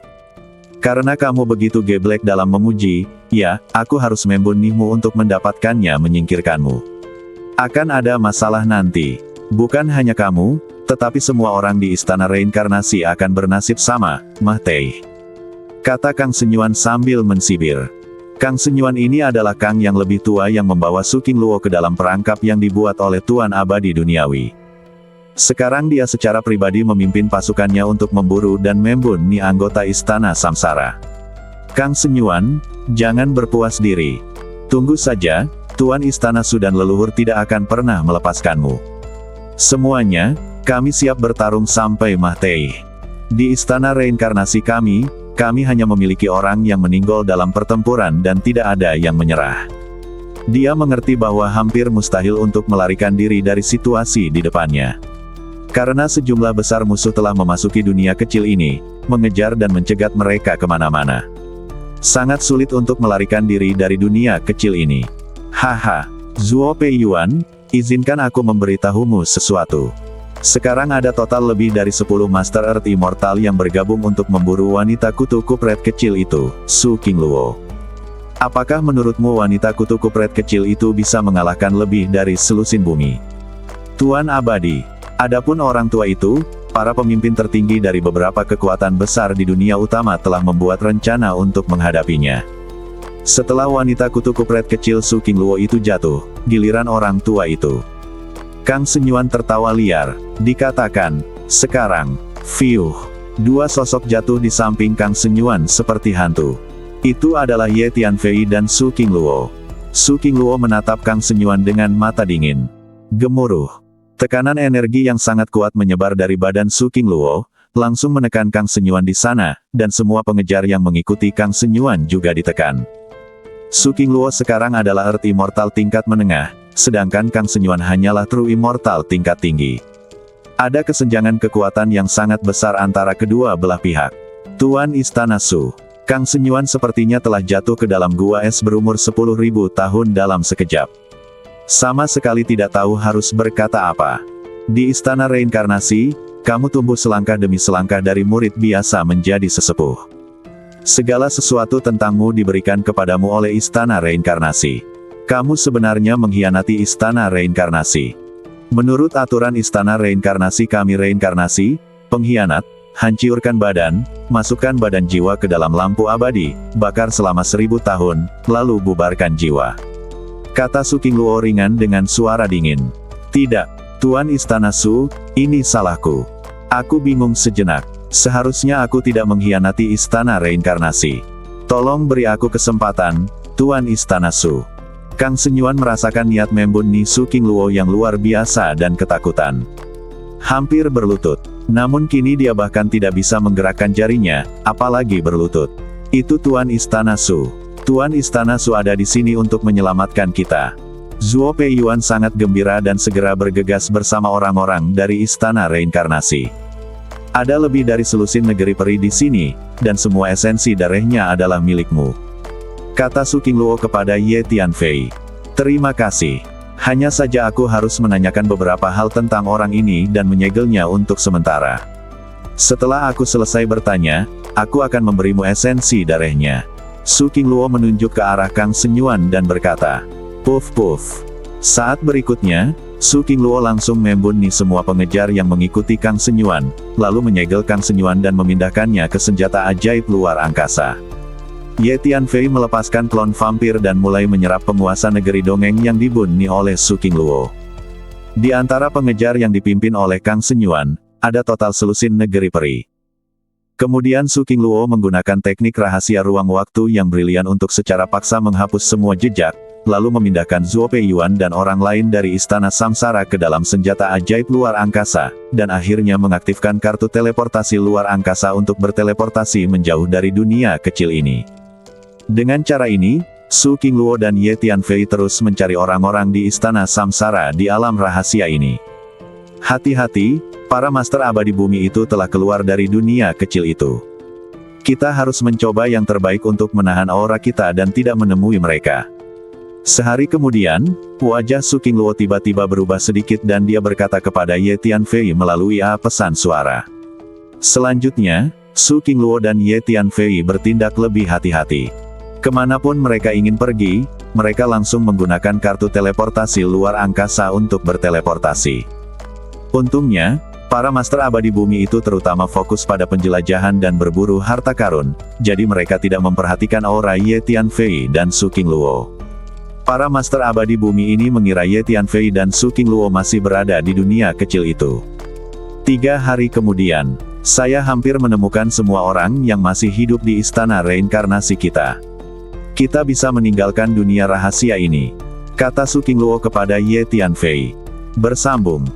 Karena kamu begitu geblek dalam memuji, ya, aku harus membunuhmu untuk mendapatkannya menyingkirkanmu. Akan ada masalah nanti. Bukan hanya kamu, tetapi semua orang di istana reinkarnasi akan bernasib sama, Mahtei. Kata Kang Senyuan sambil mensibir. Kang Senyuan ini adalah Kang yang lebih tua yang membawa Su Qingluo ke dalam perangkap yang dibuat oleh Tuan Abadi Duniawi. Sekarang dia secara pribadi memimpin pasukannya untuk memburu dan membunuh anggota istana Samsara. Kang Senyuan, jangan berpuas diri. Tunggu saja, Tuan Istana Su dan leluhur tidak akan pernah melepaskanmu. Semuanya, kami siap bertarung sampai Mahtei. Di istana reinkarnasi kami hanya memiliki orang yang meninggal dalam pertempuran dan tidak ada yang menyerah. Dia mengerti bahwa hampir mustahil untuk melarikan diri dari situasi di depannya. Karena sejumlah besar musuh telah memasuki dunia kecil ini, mengejar dan mencegat mereka kemana-mana. Sangat sulit untuk melarikan diri dari dunia kecil ini. Haha, Zuo Peiyuan, izinkan aku memberitahumu sesuatu. Sekarang ada total lebih dari 10 Master Earth Immortal yang bergabung untuk memburu wanita kutu kupret kecil itu, Su Qingluo. Apakah menurutmu wanita kutu kupret kecil itu bisa mengalahkan lebih dari selusin bumi? Tuan Abadi, adapun orang tua itu, para pemimpin tertinggi dari beberapa kekuatan besar di dunia utama telah membuat rencana untuk menghadapinya. Setelah wanita kutu kupret kecil Su Qingluo itu jatuh, giliran orang tua itu. Kang Senyuan tertawa liar, dikatakan, sekarang, fiuh. Dua sosok jatuh di samping Kang Senyuan seperti hantu. Itu adalah Ye Tianfei dan Su Qingluo. Su Qingluo menatap Kang Senyuan dengan mata dingin. Gemuruh. Tekanan energi yang sangat kuat menyebar dari badan Su Qingluo, langsung menekan Kang Senyuan di sana, dan semua pengejar yang mengikuti Kang Senyuan juga ditekan. Su Qingluo sekarang adalah Earth Immortal tingkat menengah, sedangkan Kang Senyuan hanyalah True Immortal tingkat tinggi. Ada kesenjangan kekuatan yang sangat besar antara kedua belah pihak. Tuan Istana Su. Kang Senyuan sepertinya telah jatuh ke dalam gua es berumur 10.000 tahun dalam sekejap. Sama sekali tidak tahu harus berkata apa. Di Istana Reinkarnasi, kamu tumbuh selangkah demi selangkah dari murid biasa menjadi sesepuh. Segala sesuatu tentangmu diberikan kepadamu oleh Istana Reinkarnasi. Kamu sebenarnya mengkhianati Istana Reinkarnasi. Menurut aturan Istana Reinkarnasi kami reinkarnasi, pengkhianat, hancurkan badan, masukkan badan jiwa ke dalam lampu abadi, bakar selama 1000 tahun, lalu bubarkan jiwa. Kata Su Qingluo ringan dengan suara dingin. Tidak, Tuan Istana Su, ini salahku. Aku bingung sejenak. Seharusnya aku tidak mengkhianati Istana Reinkarnasi. Tolong beri aku kesempatan, Tuan Istana Su. Kang Senyuan merasakan niat membunuh Su Qingluo yang luar biasa dan ketakutan. Hampir berlutut. Namun kini dia bahkan tidak bisa menggerakkan jarinya, apalagi berlutut. Itu Tuan Istana Su. Tuan Istana Su ada di sini untuk menyelamatkan kita. Zuo Peiyuan sangat gembira dan segera bergegas bersama orang-orang dari Istana Reinkarnasi. Ada lebih dari selusin negeri peri di sini, dan semua esensi darahnya adalah milikmu. Kata Su Qingluo kepada Ye Tianfei. Terima kasih. Hanya saja aku harus menanyakan beberapa hal tentang orang ini dan menyegelnya untuk sementara. Setelah aku selesai bertanya, aku akan memberimu esensi darahnya. Su Qingluo menunjuk ke arah Kang Senyuan dan berkata, "Puff puff." Saat berikutnya, Su Qingluo langsung membunuh semua pengejar yang mengikuti Kang Senyuan, lalu menyegel Kang Senyuan dan memindahkannya ke senjata ajaib luar angkasa. Ye Tianfei melepaskan klon vampir dan mulai menyerap penguasa negeri dongeng yang dibunuh oleh Su Qingluo. Di antara pengejar yang dipimpin oleh Kang Senyuan, ada total selusin negeri peri. Kemudian Su Qingluo menggunakan teknik rahasia ruang waktu yang brilian untuk secara paksa menghapus semua jejak, lalu memindahkan Zuo Peiyuan dan orang lain dari Istana Samsara ke dalam senjata ajaib luar angkasa, dan akhirnya mengaktifkan kartu teleportasi luar angkasa untuk berteleportasi menjauh dari dunia kecil ini. Dengan cara ini, Su Qingluo dan Ye Tianfei terus mencari orang-orang di Istana Samsara di alam rahasia ini. Hati-hati, para master abadi bumi itu telah keluar dari dunia kecil itu. Kita harus mencoba yang terbaik untuk menahan aura kita dan tidak menemui mereka. Sehari kemudian, wajah Su Qingluo tiba-tiba berubah sedikit dan dia berkata kepada Ye Tianfei melalui pesan suara. Selanjutnya, Su Qingluo dan Ye Tianfei bertindak lebih hati-hati. Kemanapun mereka ingin pergi, mereka langsung menggunakan kartu teleportasi luar angkasa untuk berteleportasi. Untungnya, para master abadi bumi itu terutama fokus pada penjelajahan dan berburu harta karun, jadi mereka tidak memperhatikan aura Ye Tianfei dan Su Qingluo. Para master abadi bumi ini mengira Ye Tianfei dan Su Qingluo masih berada di dunia kecil itu. 3 hari kemudian, saya hampir menemukan semua orang yang masih hidup di Istana Reinkarnasi kita. Kita bisa meninggalkan dunia rahasia ini. Kata Su Qingluo kepada Ye Tianfei. Bersambung.